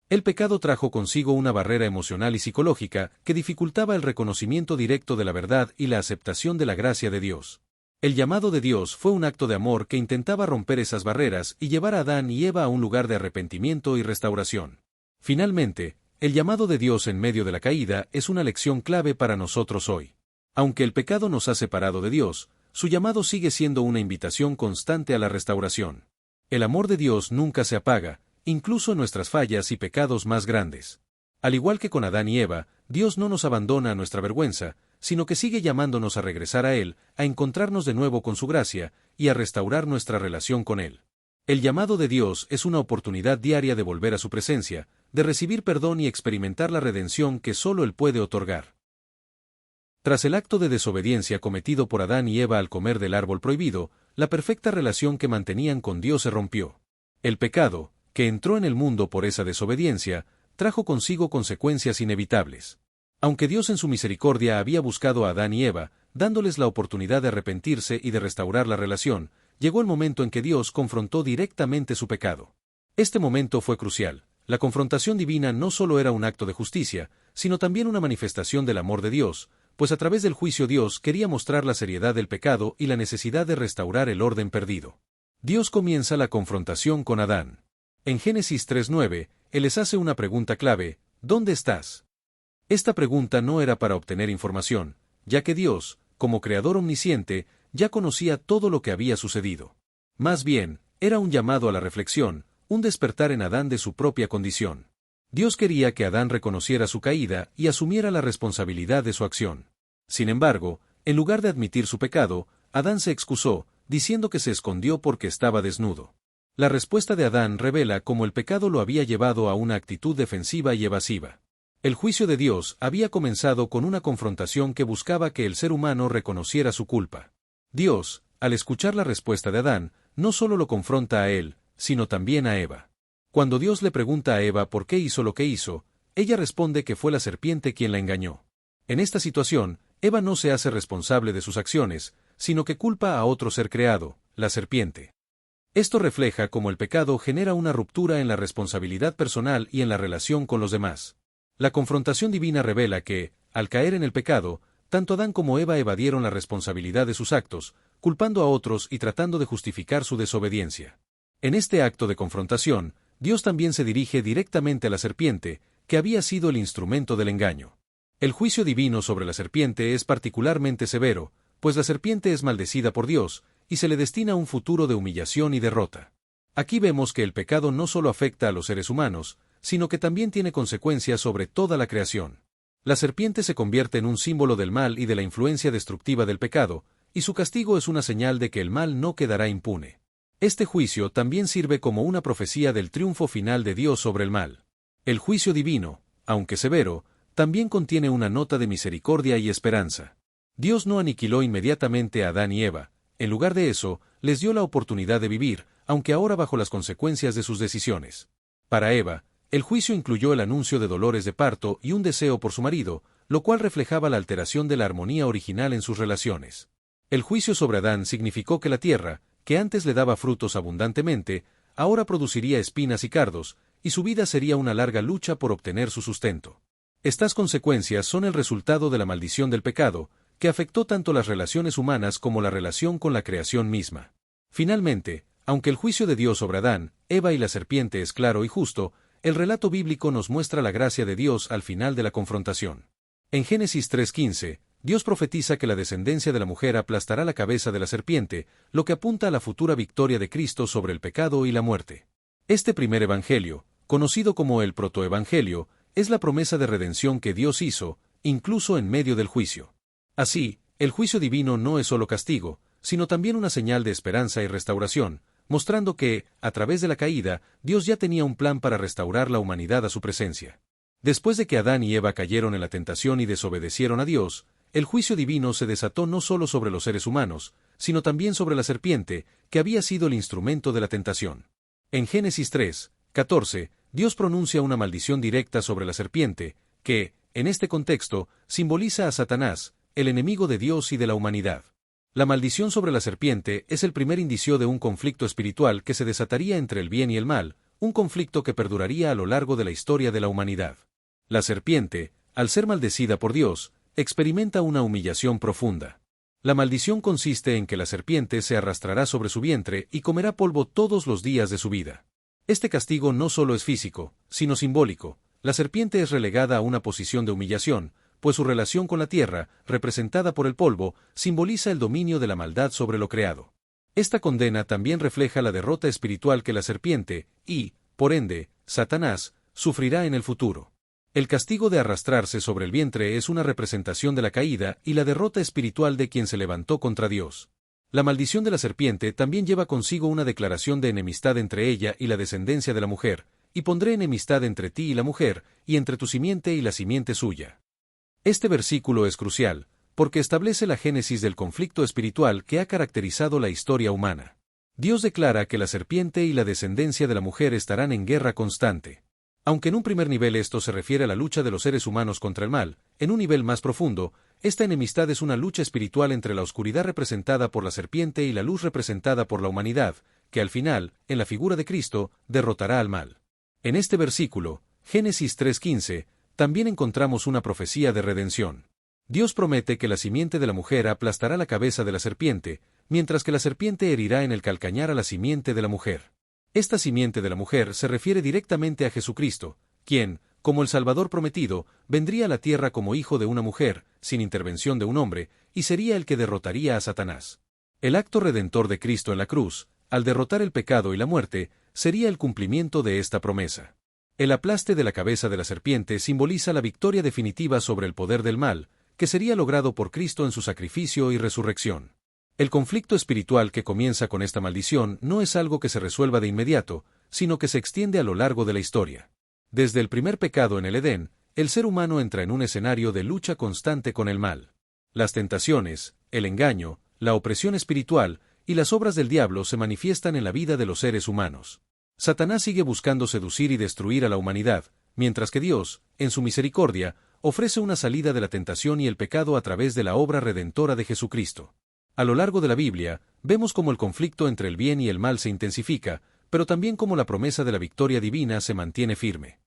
El pecado trajo consigo una barrera emocional y psicológica que dificultaba el reconocimiento directo de la verdad y la aceptación de la gracia de Dios. El llamado de Dios fue un acto de amor que intentaba romper esas barreras y llevar a Adán y Eva a un lugar de arrepentimiento y restauración. Finalmente, el llamado de Dios en medio de la caída es una lección clave para nosotros hoy. Aunque el pecado nos ha separado de Dios, su llamado sigue siendo una invitación constante a la restauración. El amor de Dios nunca se apaga, incluso en nuestras fallas y pecados más grandes. Al igual que con Adán y Eva, Dios no nos abandona a nuestra vergüenza, sino que sigue llamándonos a regresar a Él, a encontrarnos de nuevo con su gracia, y a restaurar nuestra relación con Él. El llamado de Dios es una oportunidad diaria de volver a su presencia, de recibir perdón y experimentar la redención que solo Él puede otorgar. Tras el acto de desobediencia cometido por Adán y Eva al comer del árbol prohibido, la perfecta relación que mantenían con Dios se rompió. El pecado, que entró en el mundo por esa desobediencia, trajo consigo consecuencias inevitables. Aunque Dios en su misericordia había buscado a Adán y Eva, dándoles la oportunidad de arrepentirse y de restaurar la relación, llegó el momento en que Dios confrontó directamente su pecado. Este momento fue crucial. La confrontación divina no solo era un acto de justicia, sino también una manifestación del amor de Dios, pues a través del juicio Dios quería mostrar la seriedad del pecado y la necesidad de restaurar el orden perdido. Dios comienza la confrontación con Adán. En Génesis 3:9, Él les hace una pregunta clave: ¿dónde estás? Esta pregunta no era para obtener información, ya que Dios, como creador omnisciente, ya conocía todo lo que había sucedido. Más bien, era un llamado a la reflexión, un despertar en Adán de su propia condición. Dios quería que Adán reconociera su caída y asumiera la responsabilidad de su acción. Sin embargo, en lugar de admitir su pecado, Adán se excusó, diciendo que se escondió porque estaba desnudo. La respuesta de Adán revela cómo el pecado lo había llevado a una actitud defensiva y evasiva. El juicio de Dios había comenzado con una confrontación que buscaba que el ser humano reconociera su culpa. Dios, al escuchar la respuesta de Adán, no solo lo confronta a él, sino también a Eva. Cuando Dios le pregunta a Eva por qué hizo lo que hizo, ella responde que fue la serpiente quien la engañó. En esta situación, Eva no se hace responsable de sus acciones, sino que culpa a otro ser creado, la serpiente. Esto refleja cómo el pecado genera una ruptura en la responsabilidad personal y en la relación con los demás. La confrontación divina revela que, al caer en el pecado, tanto Adán como Eva evadieron la responsabilidad de sus actos, culpando a otros y tratando de justificar su desobediencia. En este acto de confrontación, Dios también se dirige directamente a la serpiente, que había sido el instrumento del engaño. El juicio divino sobre la serpiente es particularmente severo, pues la serpiente es maldecida por Dios, y se le destina un futuro de humillación y derrota. Aquí vemos que el pecado no solo afecta a los seres humanos, sino que también tiene consecuencias sobre toda la creación. La serpiente se convierte en un símbolo del mal y de la influencia destructiva del pecado, y su castigo es una señal de que el mal no quedará impune. Este juicio también sirve como una profecía del triunfo final de Dios sobre el mal. El juicio divino, aunque severo, también contiene una nota de misericordia y esperanza. Dios no aniquiló inmediatamente a Adán y Eva, en lugar de eso, les dio la oportunidad de vivir, aunque ahora bajo las consecuencias de sus decisiones. Para Eva, el juicio incluyó el anuncio de dolores de parto y un deseo por su marido, lo cual reflejaba la alteración de la armonía original en sus relaciones. El juicio sobre Adán significó que la tierra, que antes le daba frutos abundantemente, ahora produciría espinas y cardos, y su vida sería una larga lucha por obtener su sustento. Estas consecuencias son el resultado de la maldición del pecado, que afectó tanto las relaciones humanas como la relación con la creación misma. Finalmente, aunque el juicio de Dios sobre Adán, Eva y la serpiente es claro y justo, el relato bíblico nos muestra la gracia de Dios al final de la confrontación. En Génesis 3:15, Dios profetiza que la descendencia de la mujer aplastará la cabeza de la serpiente, lo que apunta a la futura victoria de Cristo sobre el pecado y la muerte. Este primer evangelio, conocido como el protoevangelio, es la promesa de redención que Dios hizo, incluso en medio del juicio. Así, el juicio divino no es solo castigo, sino también una señal de esperanza y restauración, mostrando que, a través de la caída, Dios ya tenía un plan para restaurar la humanidad a su presencia. Después de que Adán y Eva cayeron en la tentación y desobedecieron a Dios, el juicio divino se desató no solo sobre los seres humanos, sino también sobre la serpiente, que había sido el instrumento de la tentación. En Génesis 3:14, Dios pronuncia una maldición directa sobre la serpiente, que, en este contexto, simboliza a Satanás, el enemigo de Dios y de la humanidad. La maldición sobre la serpiente es el primer indicio de un conflicto espiritual que se desataría entre el bien y el mal, un conflicto que perduraría a lo largo de la historia de la humanidad. La serpiente, al ser maldecida por Dios, experimenta una humillación profunda. La maldición consiste en que la serpiente se arrastrará sobre su vientre y comerá polvo todos los días de su vida. Este castigo no solo es físico, sino simbólico. La serpiente es relegada a una posición de humillación, pues su relación con la tierra, representada por el polvo, simboliza el dominio de la maldad sobre lo creado. Esta condena también refleja la derrota espiritual que la serpiente, y, por ende, Satanás, sufrirá en el futuro. El castigo de arrastrarse sobre el vientre es una representación de la caída y la derrota espiritual de quien se levantó contra Dios. La maldición de la serpiente también lleva consigo una declaración de enemistad entre ella y la descendencia de la mujer, y pondré enemistad entre ti y la mujer, y entre tu simiente y la simiente suya. Este versículo es crucial, porque establece la génesis del conflicto espiritual que ha caracterizado la historia humana. Dios declara que la serpiente y la descendencia de la mujer estarán en guerra constante. Aunque en un primer nivel esto se refiere a la lucha de los seres humanos contra el mal, en un nivel más profundo, esta enemistad es una lucha espiritual entre la oscuridad representada por la serpiente y la luz representada por la humanidad, que al final, en la figura de Cristo, derrotará al mal. En este versículo, Génesis 3:15, también encontramos una profecía de redención. Dios promete que la simiente de la mujer aplastará la cabeza de la serpiente, mientras que la serpiente herirá en el calcañar a la simiente de la mujer. Esta simiente de la mujer se refiere directamente a Jesucristo, quien, como el Salvador prometido, vendría a la tierra como hijo de una mujer, sin intervención de un hombre, y sería el que derrotaría a Satanás. El acto redentor de Cristo en la cruz, al derrotar el pecado y la muerte, sería el cumplimiento de esta promesa. El aplaste de la cabeza de la serpiente simboliza la victoria definitiva sobre el poder del mal, que sería logrado por Cristo en su sacrificio y resurrección. El conflicto espiritual que comienza con esta maldición no es algo que se resuelva de inmediato, sino que se extiende a lo largo de la historia. Desde el primer pecado en el Edén, el ser humano entra en un escenario de lucha constante con el mal. Las tentaciones, el engaño, la opresión espiritual y las obras del diablo se manifiestan en la vida de los seres humanos. Satanás sigue buscando seducir y destruir a la humanidad, mientras que Dios, en su misericordia, ofrece una salida de la tentación y el pecado a través de la obra redentora de Jesucristo. A lo largo de la Biblia, vemos cómo el conflicto entre el bien y el mal se intensifica, pero también cómo la promesa de la victoria divina se mantiene firme.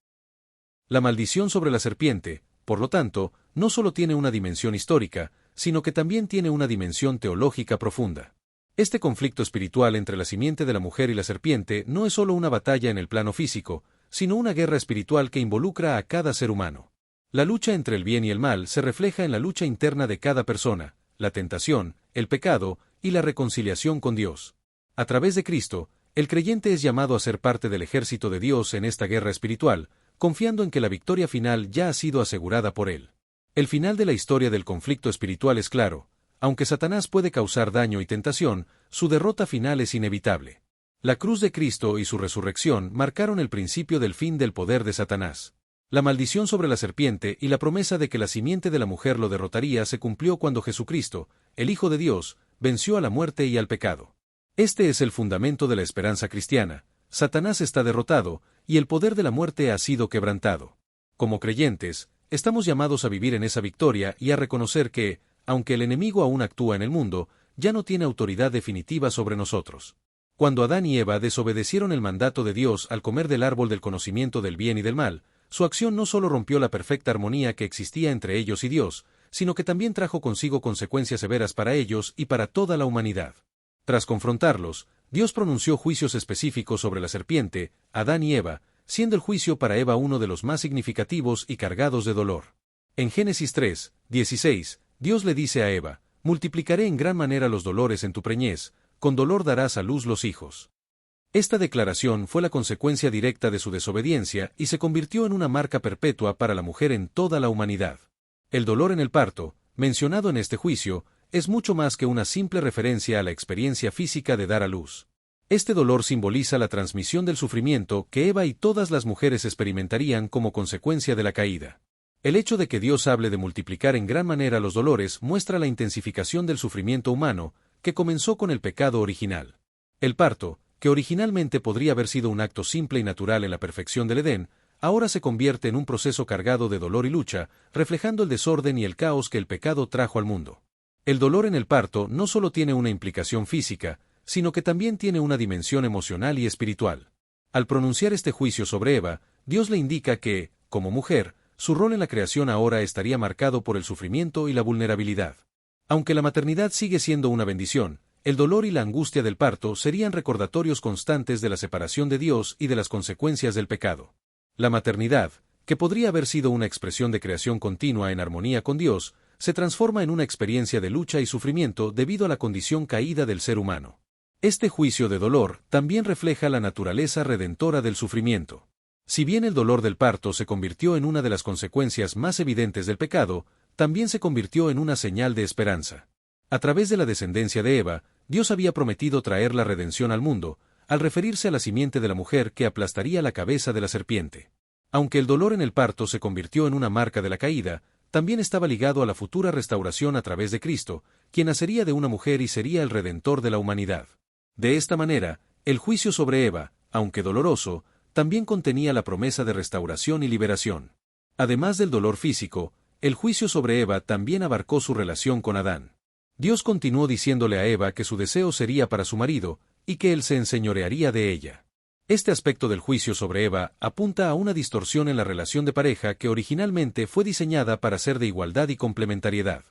La maldición sobre la serpiente, por lo tanto, no solo tiene una dimensión histórica, sino que también tiene una dimensión teológica profunda. Este conflicto espiritual entre la simiente de la mujer y la serpiente no es solo una batalla en el plano físico, sino una guerra espiritual que involucra a cada ser humano. La lucha entre el bien y el mal se refleja en la lucha interna de cada persona, la tentación, el pecado y la reconciliación con Dios. A través de Cristo, el creyente es llamado a ser parte del ejército de Dios en esta guerra espiritual, confiando en que la victoria final ya ha sido asegurada por Él. El final de la historia del conflicto espiritual es claro. Aunque Satanás puede causar daño y tentación, su derrota final es inevitable. La cruz de Cristo y su resurrección marcaron el principio del fin del poder de Satanás. La maldición sobre la serpiente y la promesa de que la simiente de la mujer lo derrotaría se cumplió cuando Jesucristo, el Hijo de Dios, venció a la muerte y al pecado. Este es el fundamento de la esperanza cristiana. Satanás está derrotado, y el poder de la muerte ha sido quebrantado. Como creyentes, estamos llamados a vivir en esa victoria y a reconocer que, aunque el enemigo aún actúa en el mundo, ya no tiene autoridad definitiva sobre nosotros. Cuando Adán y Eva desobedecieron el mandato de Dios al comer del árbol del conocimiento del bien y del mal, su acción no solo rompió la perfecta armonía que existía entre ellos y Dios, sino que también trajo consigo consecuencias severas para ellos y para toda la humanidad. Tras confrontarlos, Dios pronunció juicios específicos sobre la serpiente, Adán y Eva, siendo el juicio para Eva uno de los más significativos y cargados de dolor. En Génesis 3:16, Dios le dice a Eva: multiplicaré en gran manera los dolores en tu preñez, con dolor darás a luz los hijos. Esta declaración fue la consecuencia directa de su desobediencia y se convirtió en una marca perpetua para la mujer en toda la humanidad. El dolor en el parto, mencionado en este juicio, es mucho más que una simple referencia a la experiencia física de dar a luz. Este dolor simboliza la transmisión del sufrimiento que Eva y todas las mujeres experimentarían como consecuencia de la caída. El hecho de que Dios hable de multiplicar en gran manera los dolores muestra la intensificación del sufrimiento humano, que comenzó con el pecado original. El parto, que originalmente podría haber sido un acto simple y natural en la perfección del Edén, ahora se convierte en un proceso cargado de dolor y lucha, reflejando el desorden y el caos que el pecado trajo al mundo. El dolor en el parto no solo tiene una implicación física, sino que también tiene una dimensión emocional y espiritual. Al pronunciar este juicio sobre Eva, Dios le indica que, como mujer, su rol en la creación ahora estaría marcado por el sufrimiento y la vulnerabilidad. Aunque la maternidad sigue siendo una bendición, el dolor y la angustia del parto serían recordatorios constantes de la separación de Dios y de las consecuencias del pecado. La maternidad, que podría haber sido una expresión de creación continua en armonía con Dios, se transforma en una experiencia de lucha y sufrimiento debido a la condición caída del ser humano. Este juicio de dolor también refleja la naturaleza redentora del sufrimiento. Si bien el dolor del parto se convirtió en una de las consecuencias más evidentes del pecado, también se convirtió en una señal de esperanza. A través de la descendencia de Eva, Dios había prometido traer la redención al mundo, al referirse a la simiente de la mujer que aplastaría la cabeza de la serpiente. Aunque el dolor en el parto se convirtió en una marca de la caída, también estaba ligado a la futura restauración a través de Cristo, quien nacería de una mujer y sería el Redentor de la humanidad. De esta manera, el juicio sobre Eva, aunque doloroso, también contenía la promesa de restauración y liberación. Además del dolor físico, el juicio sobre Eva también abarcó su relación con Adán. Dios continuó diciéndole a Eva que su deseo sería para su marido, y que él se enseñorearía de ella. Este aspecto del juicio sobre Eva apunta a una distorsión en la relación de pareja que originalmente fue diseñada para ser de igualdad y complementariedad.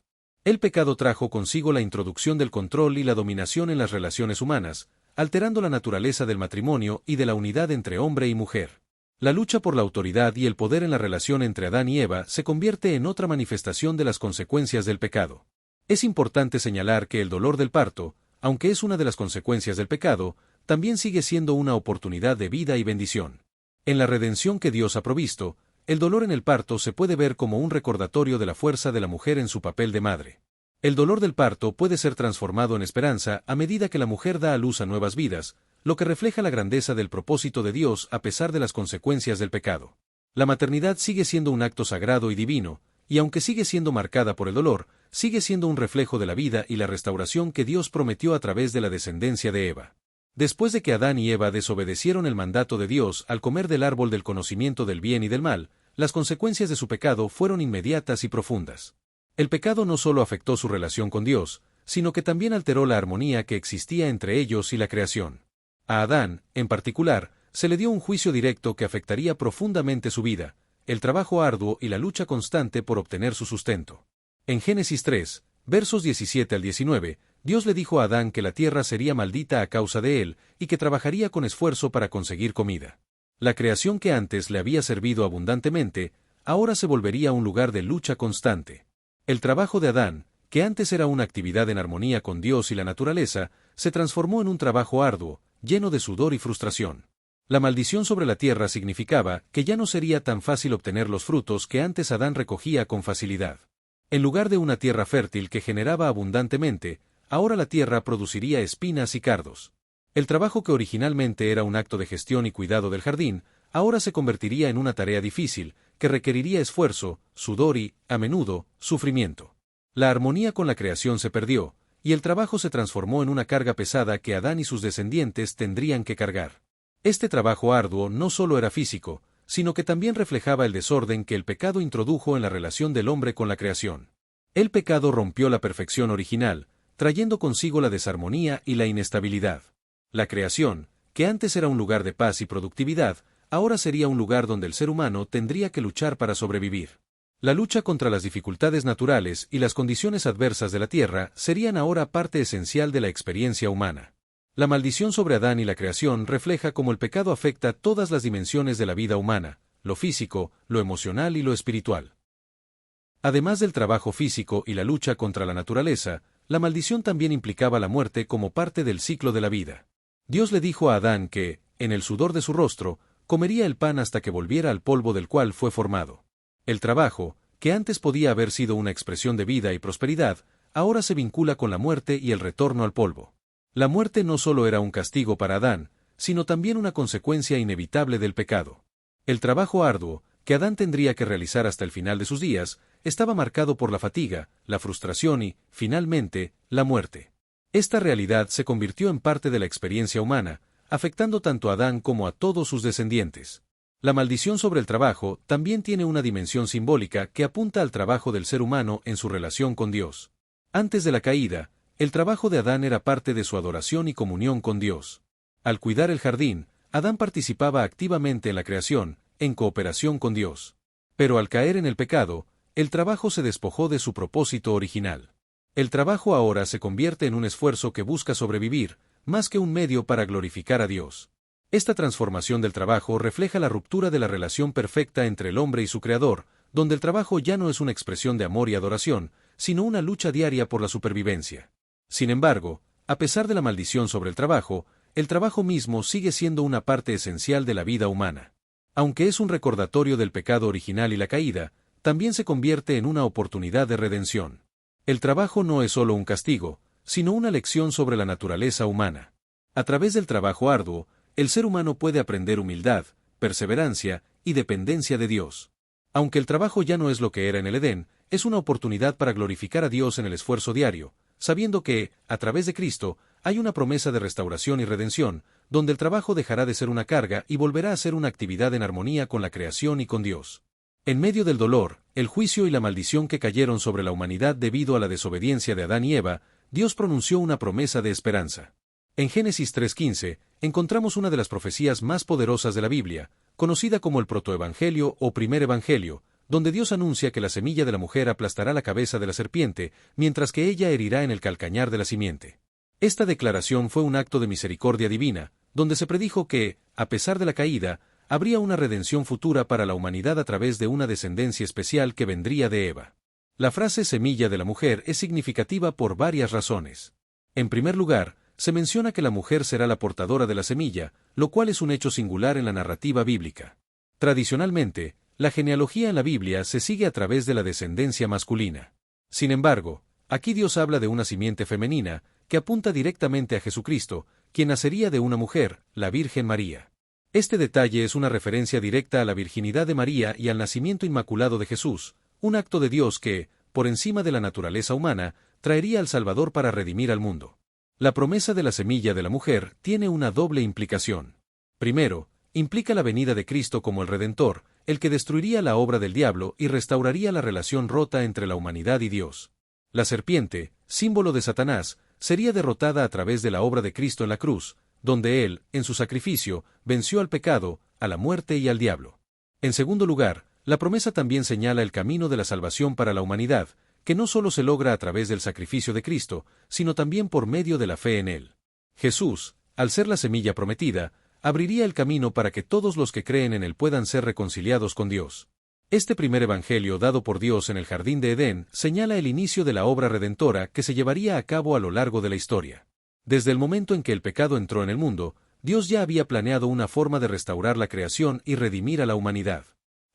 El pecado trajo consigo la introducción del control y la dominación en las relaciones humanas, alterando la naturaleza del matrimonio y de la unidad entre hombre y mujer. La lucha por la autoridad y el poder en la relación entre Adán y Eva se convierte en otra manifestación de las consecuencias del pecado. Es importante señalar que el dolor del parto, aunque es una de las consecuencias del pecado, también sigue siendo una oportunidad de vida y bendición. En la redención que Dios ha provisto, el dolor en el parto se puede ver como un recordatorio de la fuerza de la mujer en su papel de madre. El dolor del parto puede ser transformado en esperanza a medida que la mujer da a luz a nuevas vidas, lo que refleja la grandeza del propósito de Dios a pesar de las consecuencias del pecado. La maternidad sigue siendo un acto sagrado y divino, y aunque sigue siendo marcada por el dolor, sigue siendo un reflejo de la vida y la restauración que Dios prometió a través de la descendencia de Eva. Después de que Adán y Eva desobedecieron el mandato de Dios al comer del árbol del conocimiento del bien y del mal, las consecuencias de su pecado fueron inmediatas y profundas. El pecado no solo afectó su relación con Dios, sino que también alteró la armonía que existía entre ellos y la creación. A Adán, en particular, se le dio un juicio directo que afectaría profundamente su vida, el trabajo arduo y la lucha constante por obtener su sustento. En Génesis 3, versos 17 al 19, Dios le dijo a Adán que la tierra sería maldita a causa de él y que trabajaría con esfuerzo para conseguir comida. La creación que antes le había servido abundantemente, ahora se volvería un lugar de lucha constante. El trabajo de Adán, que antes era una actividad en armonía con Dios y la naturaleza, se transformó en un trabajo arduo, lleno de sudor y frustración. La maldición sobre la tierra significaba que ya no sería tan fácil obtener los frutos que antes Adán recogía con facilidad. En lugar de una tierra fértil que generaba abundantemente, ahora la tierra produciría espinas y cardos. El trabajo que originalmente era un acto de gestión y cuidado del jardín, ahora se convertiría en una tarea difícil, que requeriría esfuerzo, sudor y, a menudo, sufrimiento. La armonía con la creación se perdió, y el trabajo se transformó en una carga pesada que Adán y sus descendientes tendrían que cargar. Este trabajo arduo no solo era físico, sino que también reflejaba el desorden que el pecado introdujo en la relación del hombre con la creación. El pecado rompió la perfección original, trayendo consigo la desarmonía y la inestabilidad. La creación, que antes era un lugar de paz y productividad, ahora sería un lugar donde el ser humano tendría que luchar para sobrevivir. La lucha contra las dificultades naturales y las condiciones adversas de la tierra serían ahora parte esencial de la experiencia humana. La maldición sobre Adán y la creación refleja cómo el pecado afecta todas las dimensiones de la vida humana, lo físico, lo emocional y lo espiritual. Además del trabajo físico y la lucha contra la naturaleza, la maldición también implicaba la muerte como parte del ciclo de la vida. Dios le dijo a Adán que, en el sudor de su rostro, comería el pan hasta que volviera al polvo del cual fue formado. El trabajo, que antes podía haber sido una expresión de vida y prosperidad, ahora se vincula con la muerte y el retorno al polvo. La muerte no solo era un castigo para Adán, sino también una consecuencia inevitable del pecado. El trabajo arduo, que Adán tendría que realizar hasta el final de sus días, estaba marcado por la fatiga, la frustración y, finalmente, la muerte. Esta realidad se convirtió en parte de la experiencia humana, afectando tanto a Adán como a todos sus descendientes. La maldición sobre el trabajo también tiene una dimensión simbólica que apunta al trabajo del ser humano en su relación con Dios. Antes de la caída, el trabajo de Adán era parte de su adoración y comunión con Dios. Al cuidar el jardín, Adán participaba activamente en la creación, en cooperación con Dios. Pero al caer en el pecado, el trabajo se despojó de su propósito original. El trabajo ahora se convierte en un esfuerzo que busca sobrevivir, más que un medio para glorificar a Dios. Esta transformación del trabajo refleja la ruptura de la relación perfecta entre el hombre y su Creador, donde el trabajo ya no es una expresión de amor y adoración, sino una lucha diaria por la supervivencia. Sin embargo, a pesar de la maldición sobre el trabajo mismo sigue siendo una parte esencial de la vida humana. Aunque es un recordatorio del pecado original y la caída, también se convierte en una oportunidad de redención. El trabajo no es solo un castigo, sino una lección sobre la naturaleza humana. A través del trabajo arduo, el ser humano puede aprender humildad, perseverancia y dependencia de Dios. Aunque el trabajo ya no es lo que era en el Edén, es una oportunidad para glorificar a Dios en el esfuerzo diario, sabiendo que, a través de Cristo, hay una promesa de restauración y redención, donde el trabajo dejará de ser una carga y volverá a ser una actividad en armonía con la creación y con Dios. En medio del dolor, el juicio y la maldición que cayeron sobre la humanidad debido a la desobediencia de Adán y Eva, Dios pronunció una promesa de esperanza. En Génesis 3:15, encontramos una de las profecías más poderosas de la Biblia, conocida como el protoevangelio o primer evangelio, donde Dios anuncia que la semilla de la mujer aplastará la cabeza de la serpiente, mientras que ella herirá en el calcañar de la simiente. Esta declaración fue un acto de misericordia divina, donde se predijo que, a pesar de la caída, habría una redención futura para la humanidad a través de una descendencia especial que vendría de Eva. La frase semilla de la mujer es significativa por varias razones. En primer lugar, se menciona que la mujer será la portadora de la semilla, lo cual es un hecho singular en la narrativa bíblica. Tradicionalmente, la genealogía en la Biblia se sigue a través de la descendencia masculina. Sin embargo, aquí Dios habla de una simiente femenina, que apunta directamente a Jesucristo, quien nacería de una mujer, la Virgen María. Este detalle es una referencia directa a la virginidad de María y al nacimiento inmaculado de Jesús, un acto de Dios que, por encima de la naturaleza humana, traería al Salvador para redimir al mundo. La promesa de la semilla de la mujer tiene una doble implicación. Primero, implica la venida de Cristo como el Redentor, el que destruiría la obra del diablo y restauraría la relación rota entre la humanidad y Dios. La serpiente, símbolo de Satanás, sería derrotada a través de la obra de Cristo en la cruz, donde Él, en su sacrificio, venció al pecado, a la muerte y al diablo. En segundo lugar, la promesa también señala el camino de la salvación para la humanidad, que no solo se logra a través del sacrificio de Cristo, sino también por medio de la fe en Él. Jesús, al ser la semilla prometida, abriría el camino para que todos los que creen en Él puedan ser reconciliados con Dios. Este primer evangelio dado por Dios en el jardín de Edén señala el inicio de la obra redentora que se llevaría a cabo a lo largo de la historia. Desde el momento en que el pecado entró en el mundo, Dios ya había planeado una forma de restaurar la creación y redimir a la humanidad.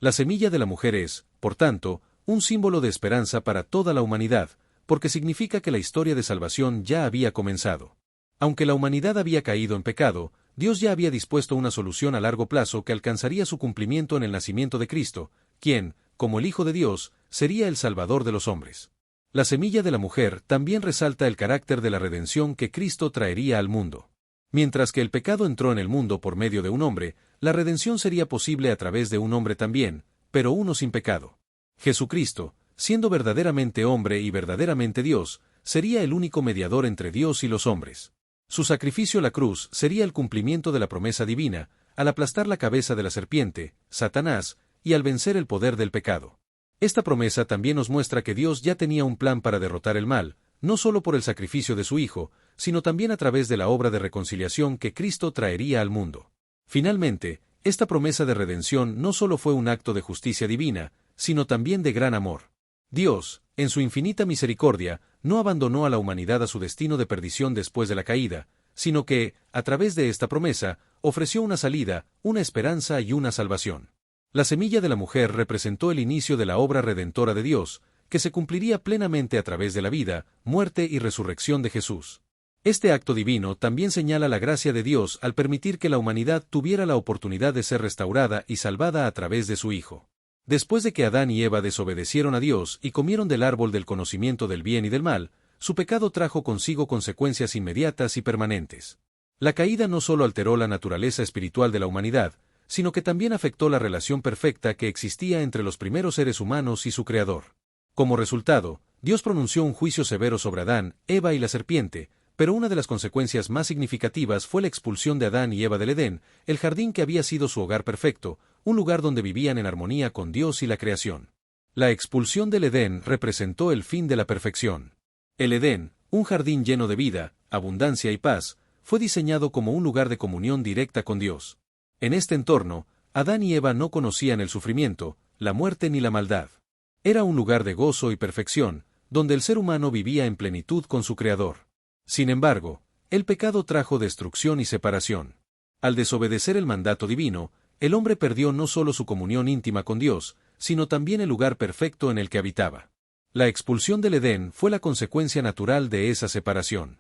La semilla de la mujer es, por tanto, un símbolo de esperanza para toda la humanidad, porque significa que la historia de salvación ya había comenzado. Aunque la humanidad había caído en pecado, Dios ya había dispuesto una solución a largo plazo que alcanzaría su cumplimiento en el nacimiento de Cristo, quien, como el Hijo de Dios, sería el Salvador de los hombres. La semilla de la mujer también resalta el carácter de la redención que Cristo traería al mundo. Mientras que el pecado entró en el mundo por medio de un hombre, la redención sería posible a través de un hombre también, pero uno sin pecado. Jesucristo, siendo verdaderamente hombre y verdaderamente Dios, sería el único mediador entre Dios y los hombres. Su sacrificio a la cruz sería el cumplimiento de la promesa divina, al aplastar la cabeza de la serpiente, Satanás, y al vencer el poder del pecado. Esta promesa también nos muestra que Dios ya tenía un plan para derrotar el mal, no solo por el sacrificio de su Hijo, sino también a través de la obra de reconciliación que Cristo traería al mundo. Finalmente, esta promesa de redención no solo fue un acto de justicia divina, sino también de gran amor. Dios, en su infinita misericordia, no abandonó a la humanidad a su destino de perdición después de la caída, sino que, a través de esta promesa, ofreció una salida, una esperanza y una salvación. La semilla de la mujer representó el inicio de la obra redentora de Dios, que se cumpliría plenamente a través de la vida, muerte y resurrección de Jesús. Este acto divino también señala la gracia de Dios al permitir que la humanidad tuviera la oportunidad de ser restaurada y salvada a través de su Hijo. Después de que Adán y Eva desobedecieron a Dios y comieron del árbol del conocimiento del bien y del mal, su pecado trajo consigo consecuencias inmediatas y permanentes. La caída no solo alteró la naturaleza espiritual de la humanidad, sino que también afectó la relación perfecta que existía entre los primeros seres humanos y su Creador. Como resultado, Dios pronunció un juicio severo sobre Adán, Eva y la serpiente, pero una de las consecuencias más significativas fue la expulsión de Adán y Eva del Edén, el jardín que había sido su hogar perfecto, un lugar donde vivían en armonía con Dios y la creación. La expulsión del Edén representó el fin de la perfección. El Edén, un jardín lleno de vida, abundancia y paz, fue diseñado como un lugar de comunión directa con Dios. En este entorno, Adán y Eva no conocían el sufrimiento, la muerte ni la maldad. Era un lugar de gozo y perfección, donde el ser humano vivía en plenitud con su Creador. Sin embargo, el pecado trajo destrucción y separación. Al desobedecer el mandato divino, el hombre perdió no solo su comunión íntima con Dios, sino también el lugar perfecto en el que habitaba. La expulsión del Edén fue la consecuencia natural de esa separación.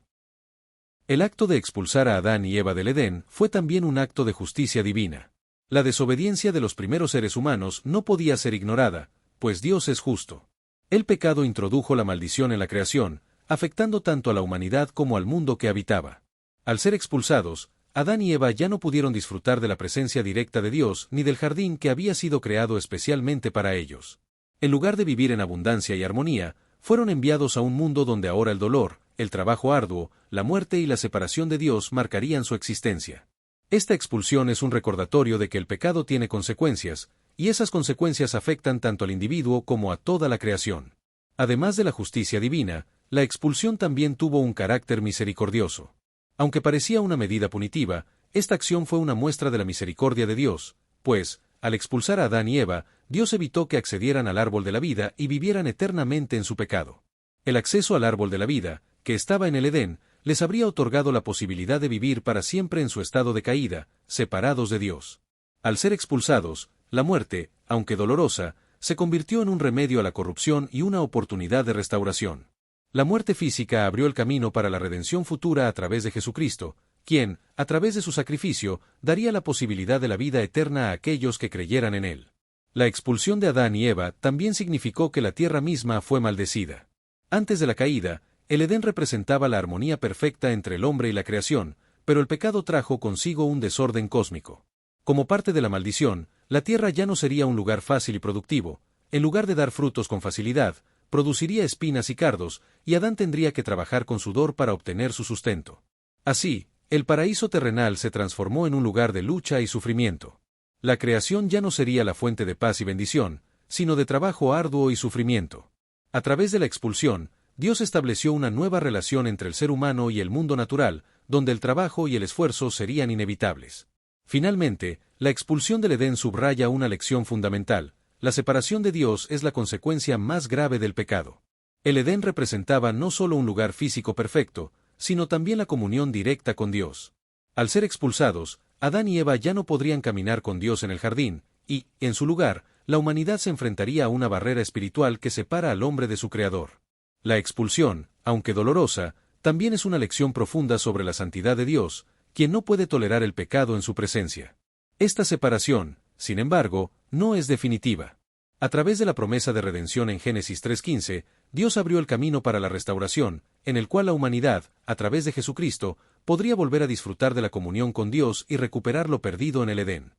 El acto de expulsar a Adán y Eva del Edén fue también un acto de justicia divina. La desobediencia de los primeros seres humanos no podía ser ignorada, pues Dios es justo. El pecado introdujo la maldición en la creación, afectando tanto a la humanidad como al mundo que habitaba. Al ser expulsados, Adán y Eva ya no pudieron disfrutar de la presencia directa de Dios ni del jardín que había sido creado especialmente para ellos. En lugar de vivir en abundancia y armonía, fueron enviados a un mundo donde ahora el dolor, el trabajo arduo, la muerte y la separación de Dios marcarían su existencia. Esta expulsión es un recordatorio de que el pecado tiene consecuencias, y esas consecuencias afectan tanto al individuo como a toda la creación. Además de la justicia divina, la expulsión también tuvo un carácter misericordioso. Aunque parecía una medida punitiva, esta acción fue una muestra de la misericordia de Dios, pues, al expulsar a Adán y Eva, Dios evitó que accedieran al árbol de la vida y vivieran eternamente en su pecado. El acceso al árbol de la vida, que estaba en el Edén, les habría otorgado la posibilidad de vivir para siempre en su estado de caída, separados de Dios. Al ser expulsados, la muerte, aunque dolorosa, se convirtió en un remedio a la corrupción y una oportunidad de restauración. La muerte física abrió el camino para la redención futura a través de Jesucristo, quien, a través de su sacrificio, daría la posibilidad de la vida eterna a aquellos que creyeran en él. La expulsión de Adán y Eva también significó que la tierra misma fue maldecida. Antes de la caída, el Edén representaba la armonía perfecta entre el hombre y la creación, pero el pecado trajo consigo un desorden cósmico. Como parte de la maldición, la tierra ya no sería un lugar fácil y productivo. En lugar de dar frutos con facilidad, produciría espinas y cardos, y Adán tendría que trabajar con sudor para obtener su sustento. Así, el paraíso terrenal se transformó en un lugar de lucha y sufrimiento. La creación ya no sería la fuente de paz y bendición, sino de trabajo arduo y sufrimiento. A través de la expulsión, Dios estableció una nueva relación entre el ser humano y el mundo natural, donde el trabajo y el esfuerzo serían inevitables. Finalmente, la expulsión del Edén subraya una lección fundamental: la separación de Dios es la consecuencia más grave del pecado. El Edén representaba no solo un lugar físico perfecto, sino también la comunión directa con Dios. Al ser expulsados, Adán y Eva ya no podrían caminar con Dios en el jardín, y, en su lugar, la humanidad se enfrentaría a una barrera espiritual que separa al hombre de su Creador. La expulsión, aunque dolorosa, también es una lección profunda sobre la santidad de Dios, quien no puede tolerar el pecado en su presencia. Esta separación, sin embargo, no es definitiva. A través de la promesa de redención en Génesis 3:15, Dios abrió el camino para la restauración, en el cual la humanidad, a través de Jesucristo, podría volver a disfrutar de la comunión con Dios y recuperar lo perdido en el Edén.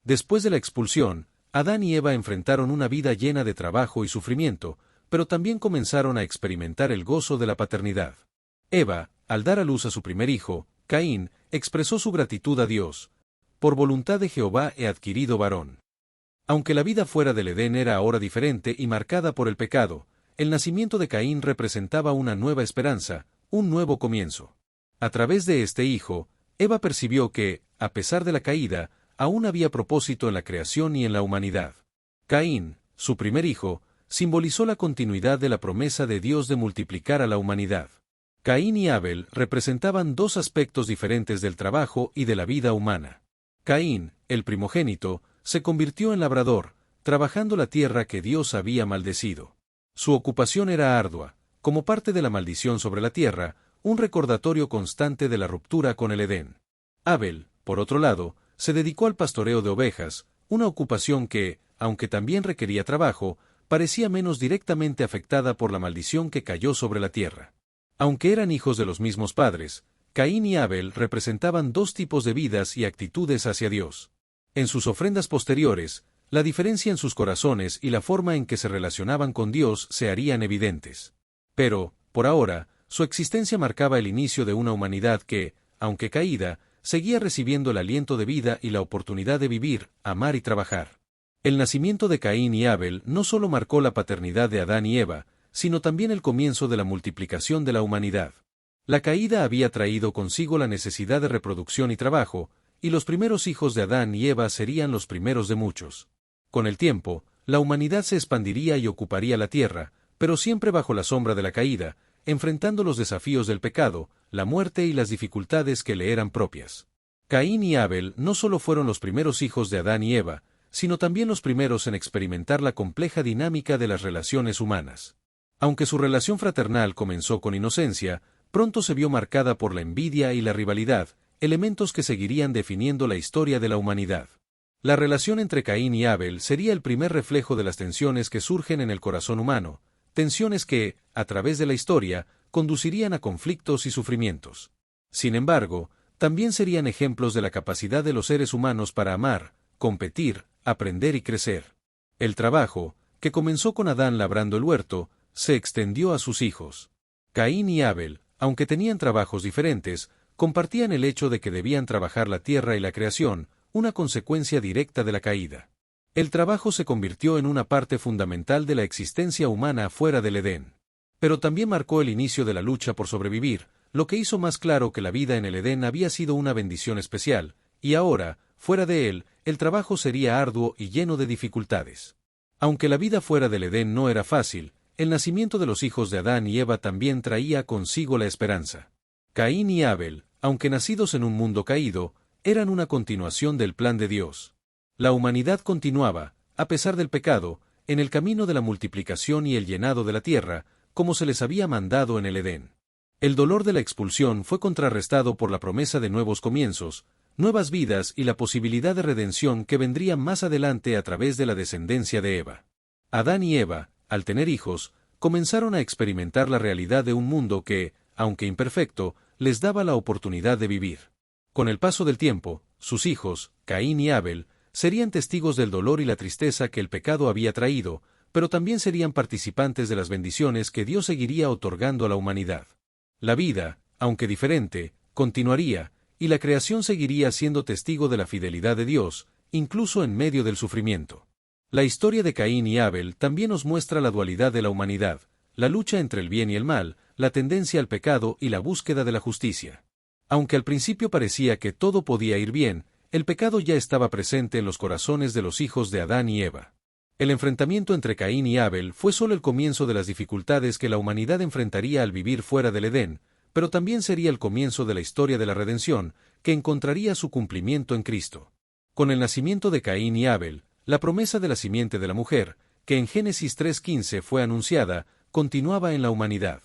Después de la expulsión, Adán y Eva enfrentaron una vida llena de trabajo y sufrimiento, pero también comenzaron a experimentar el gozo de la paternidad. Eva, al dar a luz a su primer hijo, Caín, expresó su gratitud a Dios: por voluntad de Jehová he adquirido varón. Aunque la vida fuera del Edén era ahora diferente y marcada por el pecado, el nacimiento de Caín representaba una nueva esperanza, un nuevo comienzo. A través de este hijo, Eva percibió que, a pesar de la caída, aún había propósito en la creación y en la humanidad. Caín, su primer hijo, simbolizó la continuidad de la promesa de Dios de multiplicar a la humanidad. Caín y Abel representaban dos aspectos diferentes del trabajo y de la vida humana. Caín, el primogénito, se convirtió en labrador, trabajando la tierra que Dios había maldecido. Su ocupación era ardua, como parte de la maldición sobre la tierra, un recordatorio constante de la ruptura con el Edén. Abel, por otro lado, se dedicó al pastoreo de ovejas, una ocupación que, aunque también requería trabajo, parecía menos directamente afectada por la maldición que cayó sobre la tierra. Aunque eran hijos de los mismos padres, Caín y Abel representaban dos tipos de vidas y actitudes hacia Dios. En sus ofrendas posteriores, la diferencia en sus corazones y la forma en que se relacionaban con Dios se harían evidentes. Pero, por ahora, su existencia marcaba el inicio de una humanidad que, aunque caída, seguía recibiendo el aliento de vida y la oportunidad de vivir, amar y trabajar. El nacimiento de Caín y Abel no solo marcó la paternidad de Adán y Eva, sino también el comienzo de la multiplicación de la humanidad. La caída había traído consigo la necesidad de reproducción y trabajo, y los primeros hijos de Adán y Eva serían los primeros de muchos. Con el tiempo, la humanidad se expandiría y ocuparía la tierra, pero siempre bajo la sombra de la caída, enfrentando los desafíos del pecado, la muerte y las dificultades que le eran propias. Caín y Abel no solo fueron los primeros hijos de Adán y Eva, sino también los primeros en experimentar la compleja dinámica de las relaciones humanas. Aunque su relación fraternal comenzó con inocencia, pronto se vio marcada por la envidia y la rivalidad, elementos que seguirían definiendo la historia de la humanidad. La relación entre Caín y Abel sería el primer reflejo de las tensiones que surgen en el corazón humano, tensiones que, a través de la historia, conducirían a conflictos y sufrimientos. Sin embargo, también serían ejemplos de la capacidad de los seres humanos para amar, competir, aprender y crecer. El trabajo, que comenzó con Adán labrando el huerto, se extendió a sus hijos. Caín y Abel, aunque tenían trabajos diferentes, compartían el hecho de que debían trabajar la tierra y la creación, una consecuencia directa de la caída. El trabajo se convirtió en una parte fundamental de la existencia humana fuera del Edén. Pero también marcó el inicio de la lucha por sobrevivir, lo que hizo más claro que la vida en el Edén había sido una bendición especial, y ahora, fuera de él, el trabajo sería arduo y lleno de dificultades. Aunque la vida fuera del Edén no era fácil, el nacimiento de los hijos de Adán y Eva también traía consigo la esperanza. Caín y Abel, aunque nacidos en un mundo caído, eran una continuación del plan de Dios. La humanidad continuaba, a pesar del pecado, en el camino de la multiplicación y el llenado de la tierra, como se les había mandado en el Edén. El dolor de la expulsión fue contrarrestado por la promesa de nuevos comienzos, nuevas vidas y la posibilidad de redención que vendría más adelante a través de la descendencia de Eva. Adán y Eva, al tener hijos, comenzaron a experimentar la realidad de un mundo que, aunque imperfecto, les daba la oportunidad de vivir. Con el paso del tiempo, sus hijos, Caín y Abel, serían testigos del dolor y la tristeza que el pecado había traído, pero también serían participantes de las bendiciones que Dios seguiría otorgando a la humanidad. La vida, aunque diferente, continuaría, y la creación seguiría siendo testigo de la fidelidad de Dios, incluso en medio del sufrimiento. La historia de Caín y Abel también nos muestra la dualidad de la humanidad, la lucha entre el bien y el mal, la tendencia al pecado y la búsqueda de la justicia. Aunque al principio parecía que todo podía ir bien, el pecado ya estaba presente en los corazones de los hijos de Adán y Eva. El enfrentamiento entre Caín y Abel fue solo el comienzo de las dificultades que la humanidad enfrentaría al vivir fuera del Edén, pero también sería el comienzo de la historia de la redención, que encontraría su cumplimiento en Cristo. Con el nacimiento de Caín y Abel, la promesa de la simiente de la mujer, que en Génesis 3:15 fue anunciada, continuaba en la humanidad.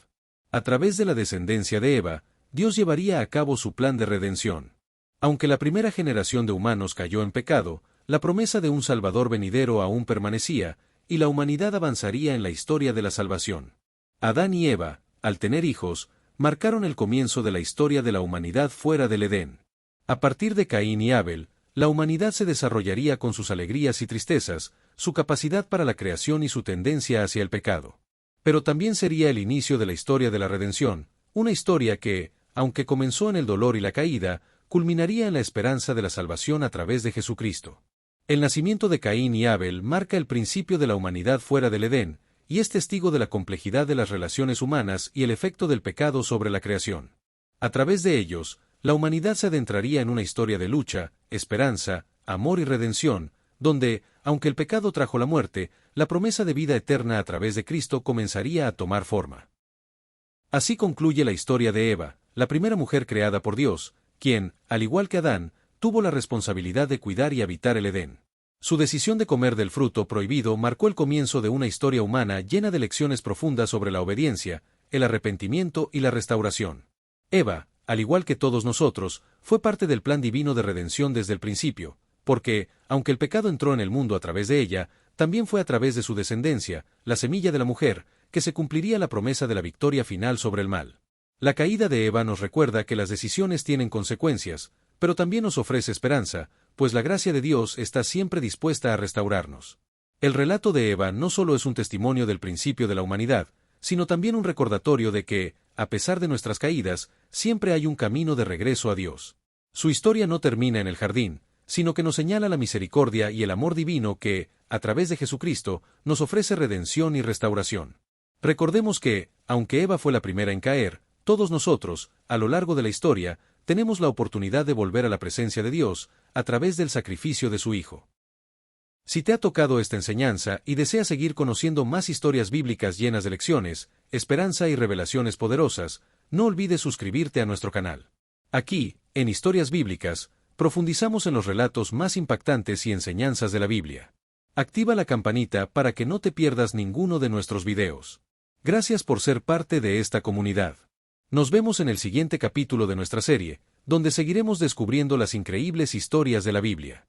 A través de la descendencia de Eva, Dios llevaría a cabo su plan de redención. Aunque la primera generación de humanos cayó en pecado, la promesa de un Salvador venidero aún permanecía, y la humanidad avanzaría en la historia de la salvación. Adán y Eva, al tener hijos, marcaron el comienzo de la historia de la humanidad fuera del Edén. A partir de Caín y Abel, la humanidad se desarrollaría con sus alegrías y tristezas, su capacidad para la creación y su tendencia hacia el pecado. Pero también sería el inicio de la historia de la redención, una historia que, aunque comenzó en el dolor y la caída, culminaría en la esperanza de la salvación a través de Jesucristo. El nacimiento de Caín y Abel marca el principio de la humanidad fuera del Edén, y es testigo de la complejidad de las relaciones humanas y el efecto del pecado sobre la creación. A través de ellos, la humanidad se adentraría en una historia de lucha, esperanza, amor y redención, donde, aunque el pecado trajo la muerte, la promesa de vida eterna a través de Cristo comenzaría a tomar forma. Así concluye la historia de Eva, la primera mujer creada por Dios, quien, al igual que Adán, tuvo la responsabilidad de cuidar y habitar el Edén. Su decisión de comer del fruto prohibido marcó el comienzo de una historia humana llena de lecciones profundas sobre la obediencia, el arrepentimiento y la restauración. Eva, al igual que todos nosotros, fue parte del plan divino de redención desde el principio, porque, aunque el pecado entró en el mundo a través de ella, también fue a través de su descendencia, la semilla de la mujer, que se cumpliría la promesa de la victoria final sobre el mal. La caída de Eva nos recuerda que las decisiones tienen consecuencias, pero también nos ofrece esperanza, pues la gracia de Dios está siempre dispuesta a restaurarnos. El relato de Eva no solo es un testimonio del principio de la humanidad, sino también un recordatorio de que, a pesar de nuestras caídas, siempre hay un camino de regreso a Dios. Su historia no termina en el jardín, sino que nos señala la misericordia y el amor divino que, a través de Jesucristo, nos ofrece redención y restauración. Recordemos que, aunque Eva fue la primera en caer, todos nosotros, a lo largo de la historia, tenemos la oportunidad de volver a la presencia de Dios, a través del sacrificio de su Hijo. Si te ha tocado esta enseñanza y deseas seguir conociendo más historias bíblicas llenas de lecciones, esperanza y revelaciones poderosas, no olvides suscribirte a nuestro canal. Aquí, en Historias Bíblicas, profundizamos en los relatos más impactantes y enseñanzas de la Biblia. Activa la campanita para que no te pierdas ninguno de nuestros videos. Gracias por ser parte de esta comunidad. Nos vemos en el siguiente capítulo de nuestra serie, donde seguiremos descubriendo las increíbles historias de la Biblia.